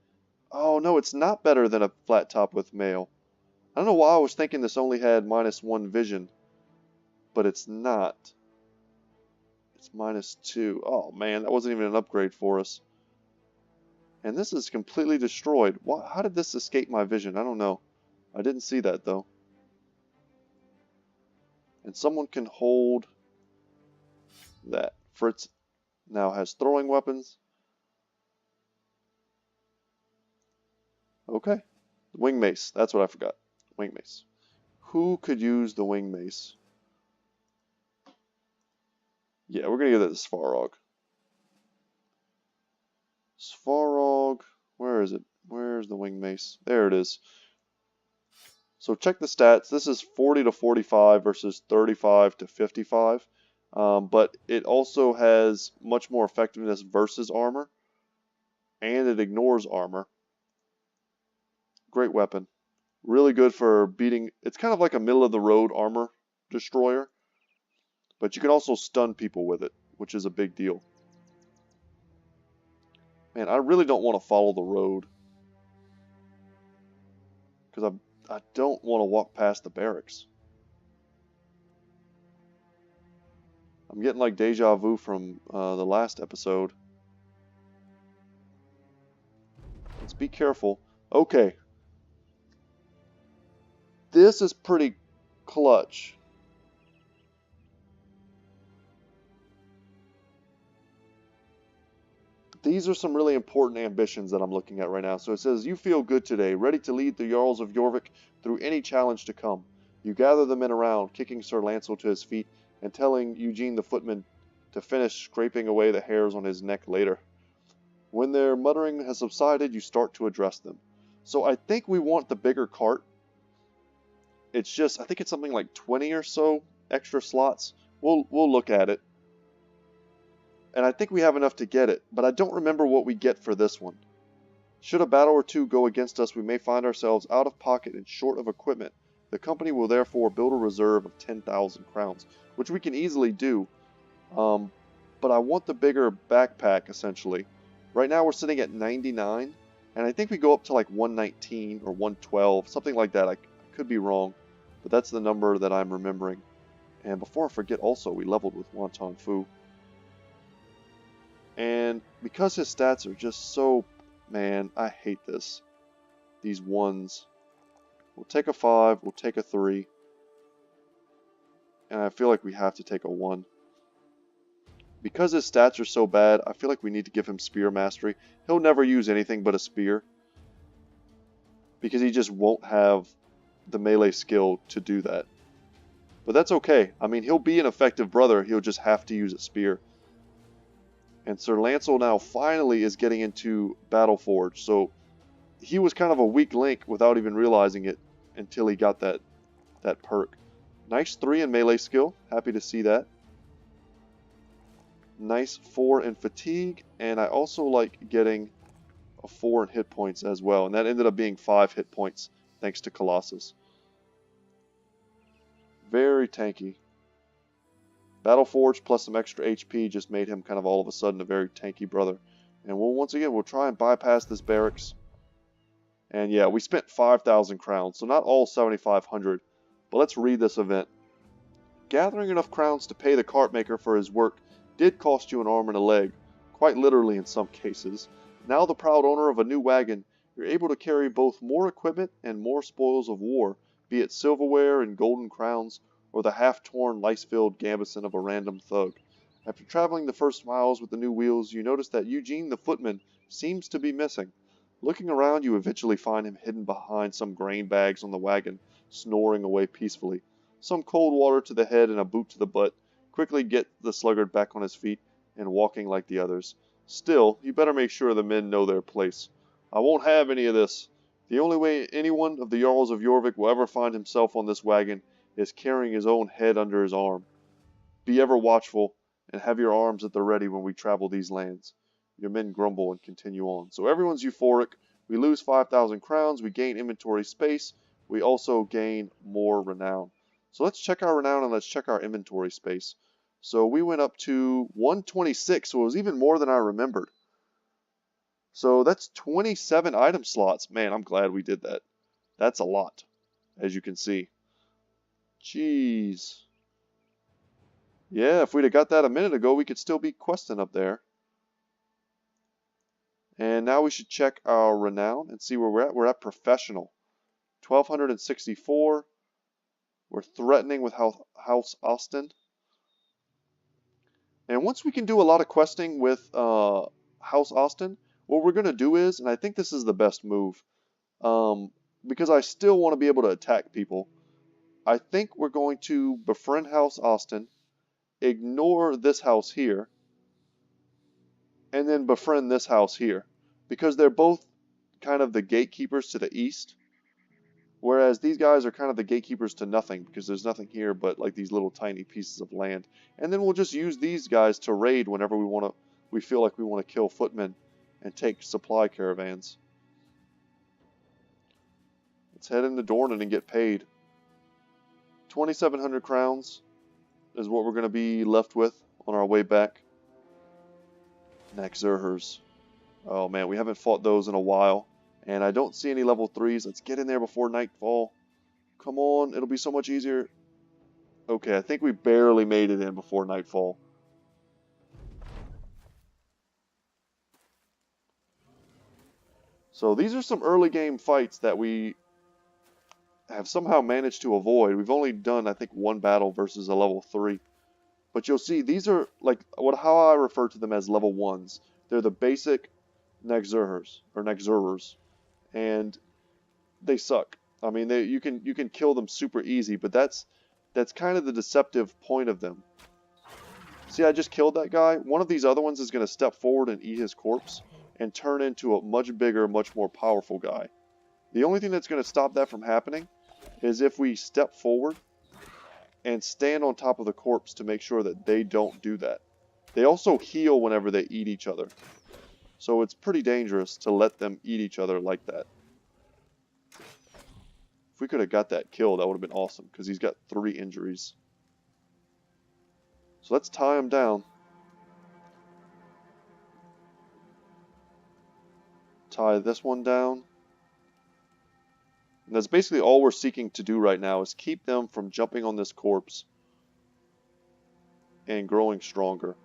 Oh no, it's not better than a flat top with mail. I don't know why I was thinking this only had -1 vision. But it's not. It's -2. Oh man, that wasn't even an upgrade for us. And this is completely destroyed. How did this escape my vision? I don't know. I didn't see that though. And someone can hold that. Fritz now has throwing weapons. Okay. Wing mace. That's what I forgot. Wing mace. Who could use the wing mace? Yeah, we're going to give that to Svarog. Svarog. Where is it? Where's the wing mace? There it is. So check the stats. This is 40 to 45 versus 35 to 55. But it also has much more effectiveness versus armor. And it ignores armor. Great weapon. Really good for beating... It's kind of like a middle-of-the-road armor destroyer. But you can also stun people with it, which is a big deal. Man, I really don't want to follow the road. Because I don't want to walk past the barracks. I'm getting like deja vu from the last episode. Let's be careful. Okay. This is pretty clutch. These are some really important ambitions that I'm looking at right now. So it says, you feel good today, ready to lead the Jarls of Jorvik through any challenge to come. You gather the men around, kicking Sir Lancel to his feet and telling Eugene the footman to finish scraping away the hairs on his neck later. When their muttering has subsided, you start to address them. So I think we want the bigger cart. It's just, I think it's something like 20 or so extra slots. We'll look at it. And I think we have enough to get it, but I don't remember what we get for this one. Should a battle or two go against us, we may find ourselves out of pocket and short of equipment. The company will therefore build a reserve of 10,000 crowns, which we can easily do. But I want the bigger backpack, essentially. Right now we're sitting at 99, and I think we go up to like 119 or 112, something like that. I could be wrong, but that's the number that I'm remembering. And before I forget also, we leveled with Wonton Fu. And because his stats are just so... Man, I hate this. These ones. We'll take a 5, we'll take a 3. And I feel like we have to take a 1. Because his stats are so bad, I feel like we need to give him Spear Mastery. He'll never use anything but a spear, because he just won't have the melee skill to do that. But that's okay. I mean, he'll be an effective brother. He'll just have to use a spear. And Sir Lancel now finally is getting into Battle Forge. So he was kind of a weak link without even realizing it until he got that perk. Nice 3 in melee skill. Happy to see that. Nice 4 in fatigue. And I also like getting a 4 in hit points as well. And that ended up being 5 hit points thanks to Colossus. Very tanky. Battle Forge plus some extra HP just made him kind of all of a sudden a very tanky brother. And once again, we'll try and bypass this barracks. And yeah, we spent 5,000 crowns, so not all 7,500. But let's read this event. Gathering enough crowns to pay the cart maker for his work did cost you an arm and a leg, quite literally in some cases. Now the proud owner of a new wagon, you're able to carry both more equipment and more spoils of war, be it silverware and golden crowns, or the half-torn, lice-filled gambeson of a random thug. After traveling the first miles with the new wheels, you notice that Eugene the footman seems to be missing. Looking around, you eventually find him hidden behind some grain bags on the wagon, snoring away peacefully. Some cold water to the head and a boot to the butt quickly get the sluggard back on his feet and walking like the others. Still, you better make sure the men know their place. I won't have any of this. The only way anyone of the Jarls of Jorvik will ever find himself on this wagon is carrying his own head under his arm. Be ever watchful, and have your arms at the ready when we travel these lands. Your men grumble and continue on. So everyone's euphoric. We lose 5,000 crowns. We gain inventory space. We also gain more renown. So let's check our renown and let's check our inventory space. So we went up to 126, so it was even more than I remembered. So that's 27 item slots. Man, I'm glad we did that. That's a lot, as you can see. Jeez. Yeah, if we'd have got that a minute ago, we could still be questing up there. And now we should check our renown and see where we're at. We're at professional. 1,264. We're threatening with House Austin. And once we can do a lot of questing with House Austin, what we're going to do is, and I think this is the best move, because I still want to be able to attack people, I think we're going to befriend House Austin, ignore this house here, and then befriend this house here. Because they're both kind of the gatekeepers to the east, whereas these guys are kind of the gatekeepers to nothing, because there's nothing here but like these little tiny pieces of land. And then we'll just use these guys to raid whenever we feel like we want to kill footmen and take supply caravans. Let's head into Dornan and get paid. 2,700 crowns is what we're going to be left with on our way back. Nercosavants. Oh man, we haven't fought those in a while. And I don't see any level 3s. Let's get in there before nightfall. Come on, it'll be so much easier. Okay, I think we barely made it in before nightfall. So these are some early game fights that we have somehow managed to avoid. We've only done, I think, one battle versus a level 3. But you'll see, these are like how I refer to them as level 1s. They're the basic Nercosavants, and they suck. I mean, you can kill them super easy, but that's kind of the deceptive point of them. See, I just killed that guy. One of these other ones is going to step forward and eat his corpse and turn into a much bigger, much more powerful guy. The only thing that's going to stop that from happening is if we step forward and stand on top of the corpse to make sure that they don't do that. They also heal whenever they eat each other. So it's pretty dangerous to let them eat each other like that. If we could have got that kill, that would have been awesome, because he's got 3 injuries. So let's tie him down. Tie this one down. And that's basically all we're seeking to do right now, is keep them from jumping on this corpse and growing stronger.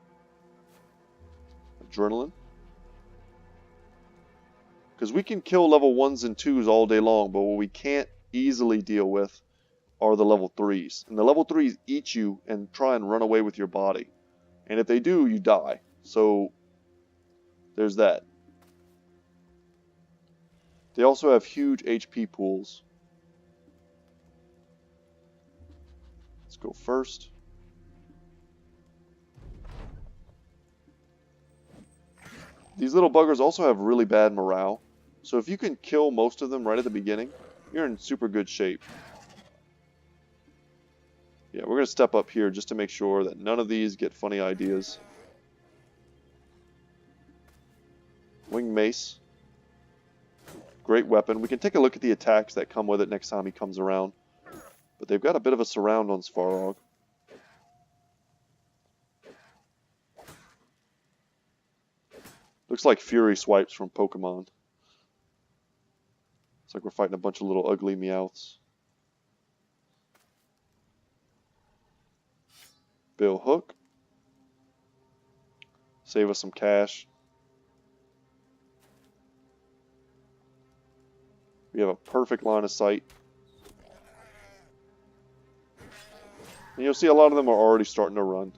Adrenaline. Because we can kill level 1s and 2s all day long, but what we can't easily deal with are the level 3s. And the level 3s eat you and try and run away with your body. And if they do, you die. So there's that. They also have huge HP pools. Let's go first. These little buggers also have really bad morale. So if you can kill most of them right at the beginning, you're in super good shape. Yeah, we're going to step up here just to make sure that none of these get funny ideas. Winged mace. Great weapon. We can take a look at the attacks that come with it next time he comes around. But they've got a bit of a surround on Svarog. Looks like Fury swipes from Pokemon. It's like we're fighting a bunch of little ugly Meowths. Bill Hook. Save us some cash. We have a perfect line of sight. And you'll see a lot of them are already starting to run.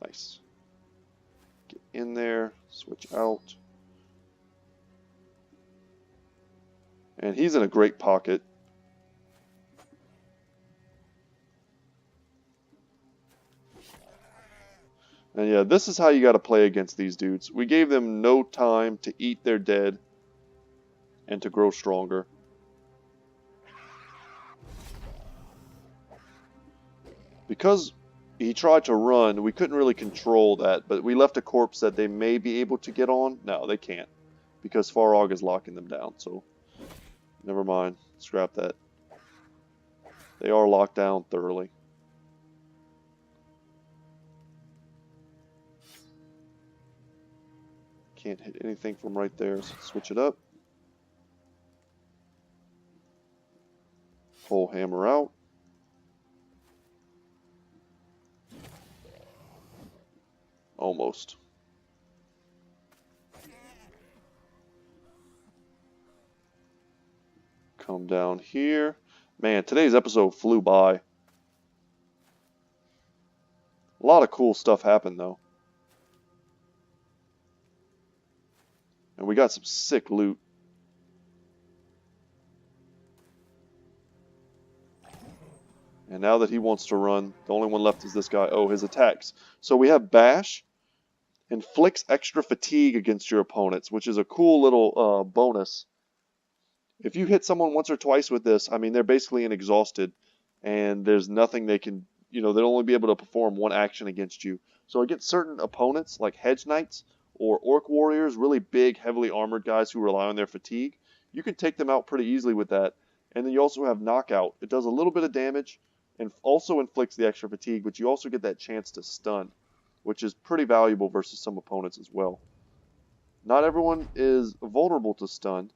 Nice. Get in there, switch out. And he's in a great pocket. And yeah, this is how you got to play against these dudes. We gave them no time to eat their dead and to grow stronger. Because he tried to run, we couldn't really control that, but we left a corpse that they may be able to get on. No, they can't, because Farog is locking them down, so never mind. Scrap that. They are locked down thoroughly. Can't hit anything from right there, so switch it up. Pull hammer out. Almost. Come down here. Man, today's episode flew by. A lot of cool stuff happened though. And we got some sick loot. And now that he wants to run, the only one left is this guy. Oh, his attacks. So we have Bash. Inflicts extra fatigue against your opponents, which is a cool little bonus. If you hit someone once or twice with this, I mean, they're basically exhausted. And there's nothing they can, they'll only be able to perform one action against you. So against certain opponents, like Hedge Knights or Orc Warriors, really big, heavily armored guys who rely on their fatigue, you can take them out pretty easily with that. And then you also have Knockout. It does a little bit of damage and also inflicts the extra fatigue, but you also get that chance to stun, which is pretty valuable versus some opponents as well. Not everyone is vulnerable to stun,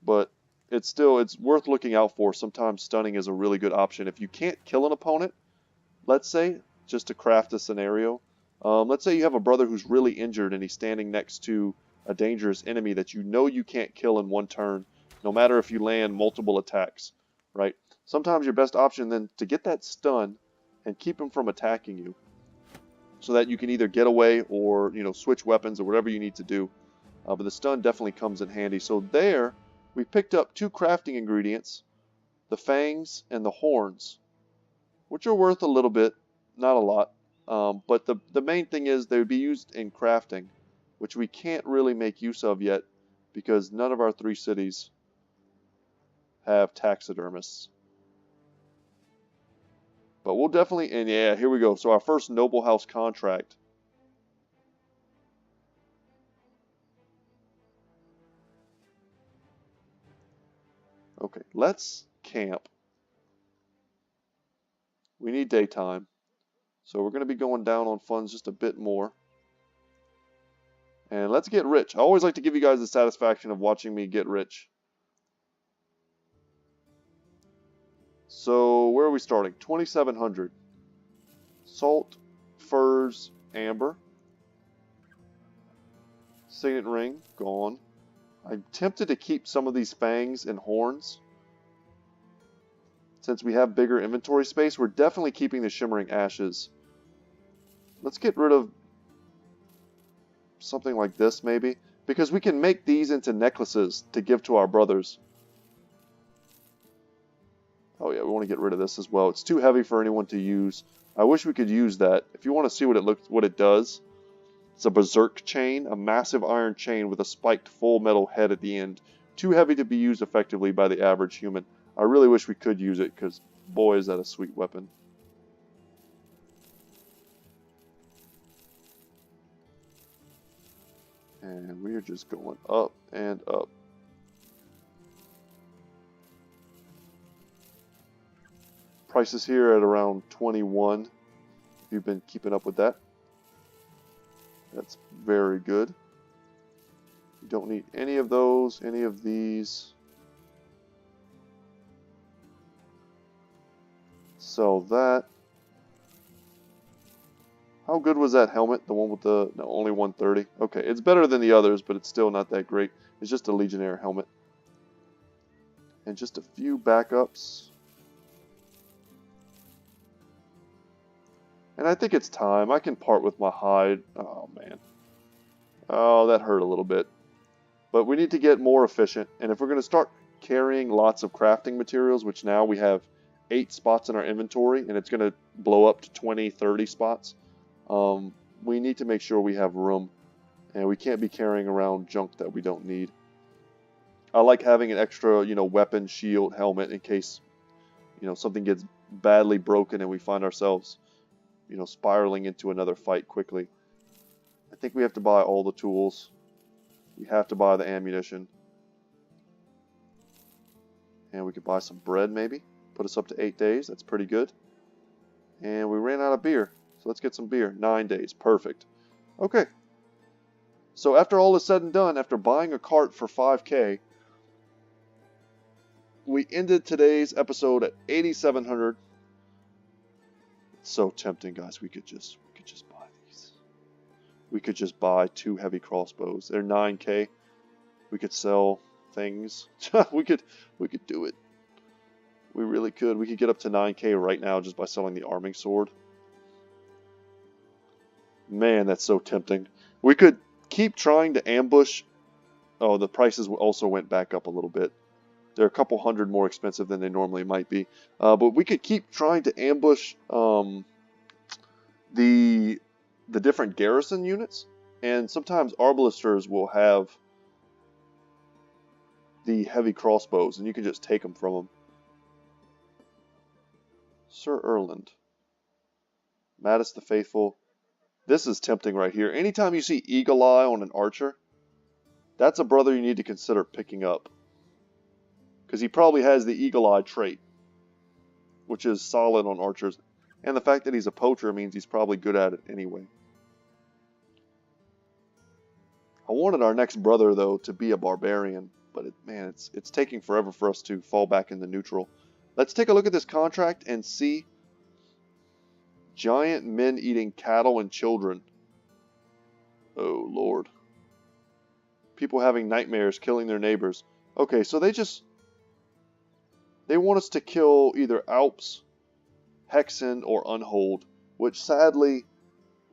but it's worth looking out for. Sometimes stunning is a really good option. If you can't kill an opponent, let's say, just to craft a scenario, let's say you have a brother who's really injured and he's standing next to a dangerous enemy that you can't kill in one turn, no matter if you land multiple attacks, right? Sometimes your best option then to get that stun and keep him from attacking you so that you can either get away or, switch weapons or whatever you need to do. But the stun definitely comes in handy. So there, we picked up 2 crafting ingredients, the fangs and the horns, which are worth a little bit, not a lot. But the main thing is they would be used in crafting, which we can't really make use of yet because none of our 3 cities have taxidermists. But we'll definitely, and yeah, here we go. So our first Noble House contract. Okay, let's camp. We need daytime. So we're going to be going down on funds just a bit more. And let's get rich. I always like to give you guys the satisfaction of watching me get rich. So where are we starting? 2,700. Salt, furs, amber. Signet ring, gone. I'm tempted to keep some of these fangs and horns. Since we have bigger inventory space, we're definitely keeping the shimmering ashes. Let's get rid of something like this maybe, because we can make these into necklaces to give to our brothers. Oh yeah, we want to get rid of this as well. It's too heavy for anyone to use. I wish we could use that. If you want to see what it does, it's a berserk chain, a massive iron chain with a spiked full metal head at the end. Too heavy to be used effectively by the average human. I really wish we could use it, because boy is that a sweet weapon. And we are just going up and up. Prices here at around 21, if you've been keeping up with that. That's very good. You don't need any of those, any of these. Sell that. How good was that helmet? The one with the... no, only 130. Okay, it's better than the others, but it's still not that great. It's just a Legionnaire helmet. And just a few backups. And I think it's time. I can part with my hide. Oh, man. Oh, that hurt a little bit. But we need to get more efficient. And if we're going to start carrying lots of crafting materials, which now we have 8 spots in our inventory, and it's going to blow up to 20, 30 spots, we need to make sure we have room. And we can't be carrying around junk that we don't need. I like having an extra, weapon, shield, helmet in case, something gets badly broken and we find ourselves, spiraling into another fight quickly. I think we have to buy all the tools. We have to buy the ammunition. And we could buy some bread maybe. Put us up to 8 days. That's pretty good. And we ran out of beer. So let's get some beer. 9 days. Perfect. Okay. So after all is said and done, after buying a cart for 5K, we ended today's episode at 8,700. It's so tempting, guys. We could just buy these. We could just buy 2 heavy crossbows. They're 9K. We could sell things. we could do it. We really could. We could get up to 9K right now just by selling the arming sword. Man, that's so tempting. We could keep trying to ambush. Oh, the prices also went back up a little bit. They're a couple hundred more expensive than they normally might be. But we could keep trying to ambush the different garrison units. And sometimes arbalisters will have the heavy crossbows, and you can just take them from them. Sir Erland. Mattis the Faithful. This is tempting right here. Anytime you see Eagle Eye on an archer, that's a brother you need to consider picking up. Because he probably has the Eagle Eye trait, which is solid on archers. And the fact that he's a poacher means he's probably good at it anyway. I wanted our next brother, though, to be a barbarian. But, man, it's taking forever for us to fall back into neutral. Let's take a look at this contract and see. Giant men eating cattle and children. Oh, Lord. People having nightmares, killing their neighbors. Okay, so they want us to kill either Alps, Hexen, or Unhold, which sadly,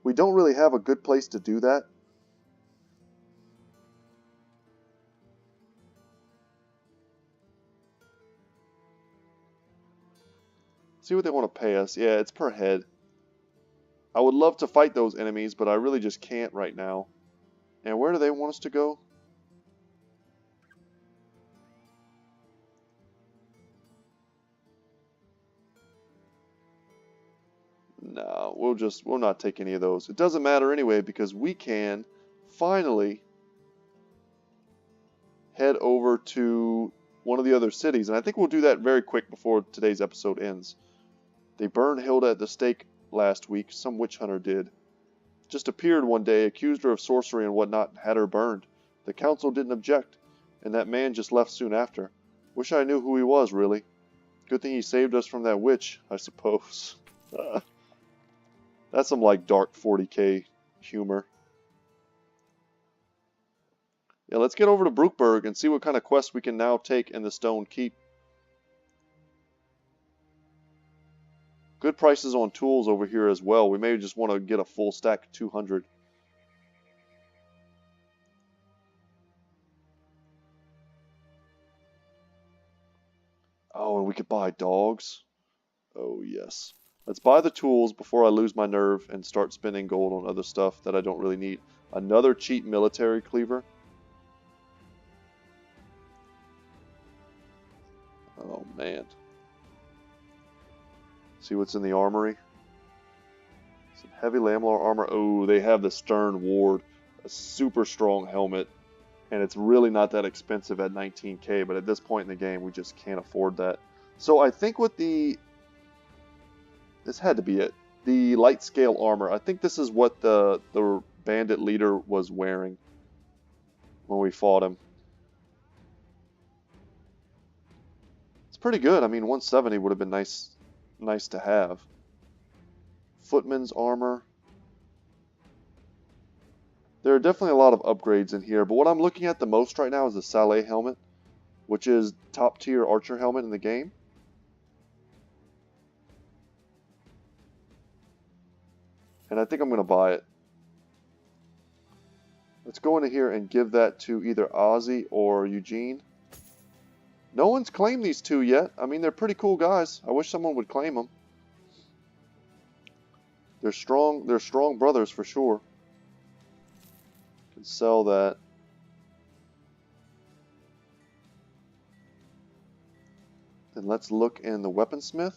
we don't really have a good place to do that. See what they want to pay us. Yeah, it's per head. I would love to fight those enemies, but I really just can't right now. And where do they want us to go? No, we'll not take any of those. It doesn't matter anyway, because we can finally head over to one of the other cities. And I think we'll do that very quick before today's episode ends. They burned Hilda at the stake last week. Some witch hunter did. Just appeared one day, accused her of sorcery and whatnot, and had her burned. The council didn't object, and that man just left soon after. Wish I knew who he was, really. Good thing he saved us from that witch, I suppose. That's some, like, dark 40K humor. Yeah, let's get over to Brookburg and see what kind of quests we can now take in the Stone Keep. Good prices on tools over here as well. We may just want to get a full stack of 200. Oh, and we could buy dogs. Oh, yes. Let's buy the tools before I lose my nerve and start spending gold on other stuff that I don't really need. Another cheap military cleaver. Oh, man. See what's in the armory? Some heavy lamellar armor. Oh, they have the Stern Ward. A super strong helmet. And it's really not that expensive at 19k, but at this point in the game, we just can't afford that. So I think with the... This had to be it. The light scale armor. I think this is what the bandit leader was wearing when we fought him. It's pretty good. I mean, 170 would have been nice to have. Footman's armor. There are definitely a lot of upgrades in here, but what I'm looking at the most right now is the Saleh helmet, which is top tier archer helmet in the game. And I think I'm going to buy it. Let's go into here and give that to either Ozzy or Eugene. No one's claimed these two yet. I mean, they're pretty cool guys. I wish someone would claim them. They're strong brothers for sure. Can sell that. Then let's look in the weaponsmith.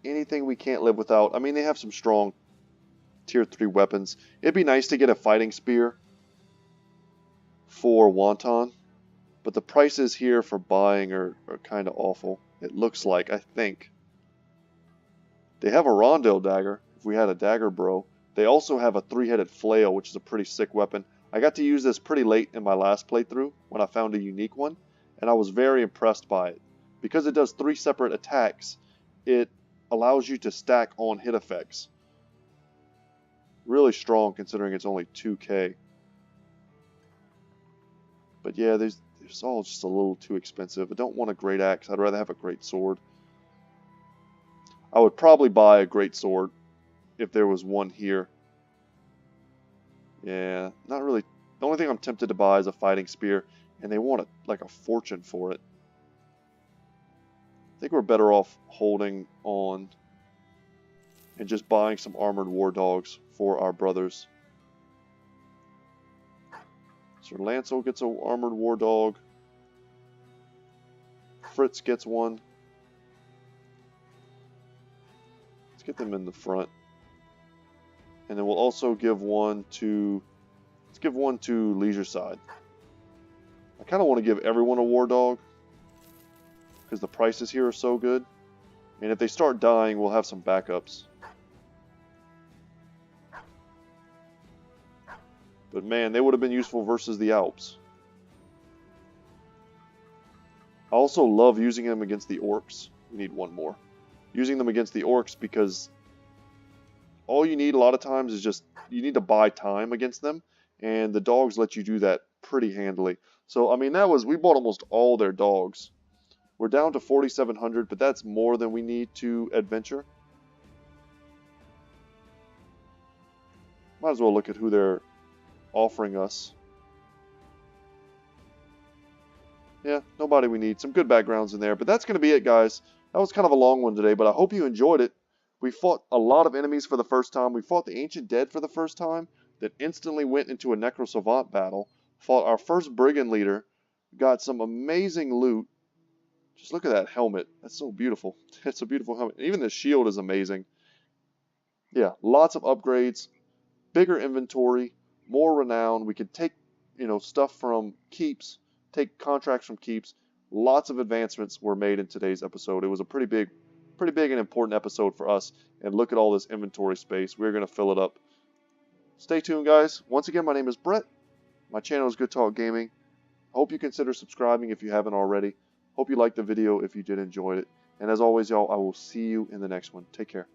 Anything we can't live without. I mean, they have some strong tier 3 weapons. It'd be nice to get a fighting spear for Wonton, but the prices here for buying are kind of awful. It looks like, I think. They have a Rondo dagger, if we had a dagger bro. They also have a 3-headed flail, which is a pretty sick weapon. I got to use this pretty late in my last playthrough when I found a unique one, and I was very impressed by it. Because it does 3 separate attacks, it allows you to stack on hit effects. Really strong considering it's only 2k. But yeah, there's all just a little too expensive. I don't want a great axe. I'd rather have a great sword. I would probably buy a great sword if there was one here. Yeah, not really. The only thing I'm tempted to buy is a fighting spear, and they want like a fortune for it. I think we're better off holding on and just buying some armored war dogs for our brothers. Sir Lancel gets an armored war dog. Fritz gets one. Let's get them in the front. And then we'll also give one to... Let's give one to Leisure Side. I kind of want to give everyone a war dog, because the prices here are so good. And if they start dying, we'll have some backups. But man, they would have been useful versus the Alps. I also love using them against the orcs. We need one more. Using them against the orcs because all you need a lot of times is just, you need to buy time against them. And the dogs let you do that pretty handily. So, I mean, we bought almost all their dogs. We're down to 4,700, but that's more than we need to adventure. Might as well look at who they're offering us. Yeah, nobody we need. Some good backgrounds in there. But that's going to be it, guys. That was kind of a long one today, but I hope you enjoyed it. We fought a lot of enemies for the first time. We fought the Ancient Dead for the first time. That instantly went into a Nercosavant battle. Fought our first Brigand leader. Got some amazing loot. Just look at that helmet. That's so beautiful. It's a beautiful helmet. Even the shield is amazing. Yeah, lots of upgrades. Bigger inventory. More renown. We could take, stuff from keeps. Take contracts from keeps. Lots of advancements were made in today's episode. It was a pretty big and important episode for us. And look at all this inventory space. We're going to fill it up. Stay tuned, guys. Once again, my name is Brett. My channel is Good Talk Gaming. I hope you consider subscribing if you haven't already. Hope you liked the video if you did enjoy it. And as always, y'all, I will see you in the next one. Take care.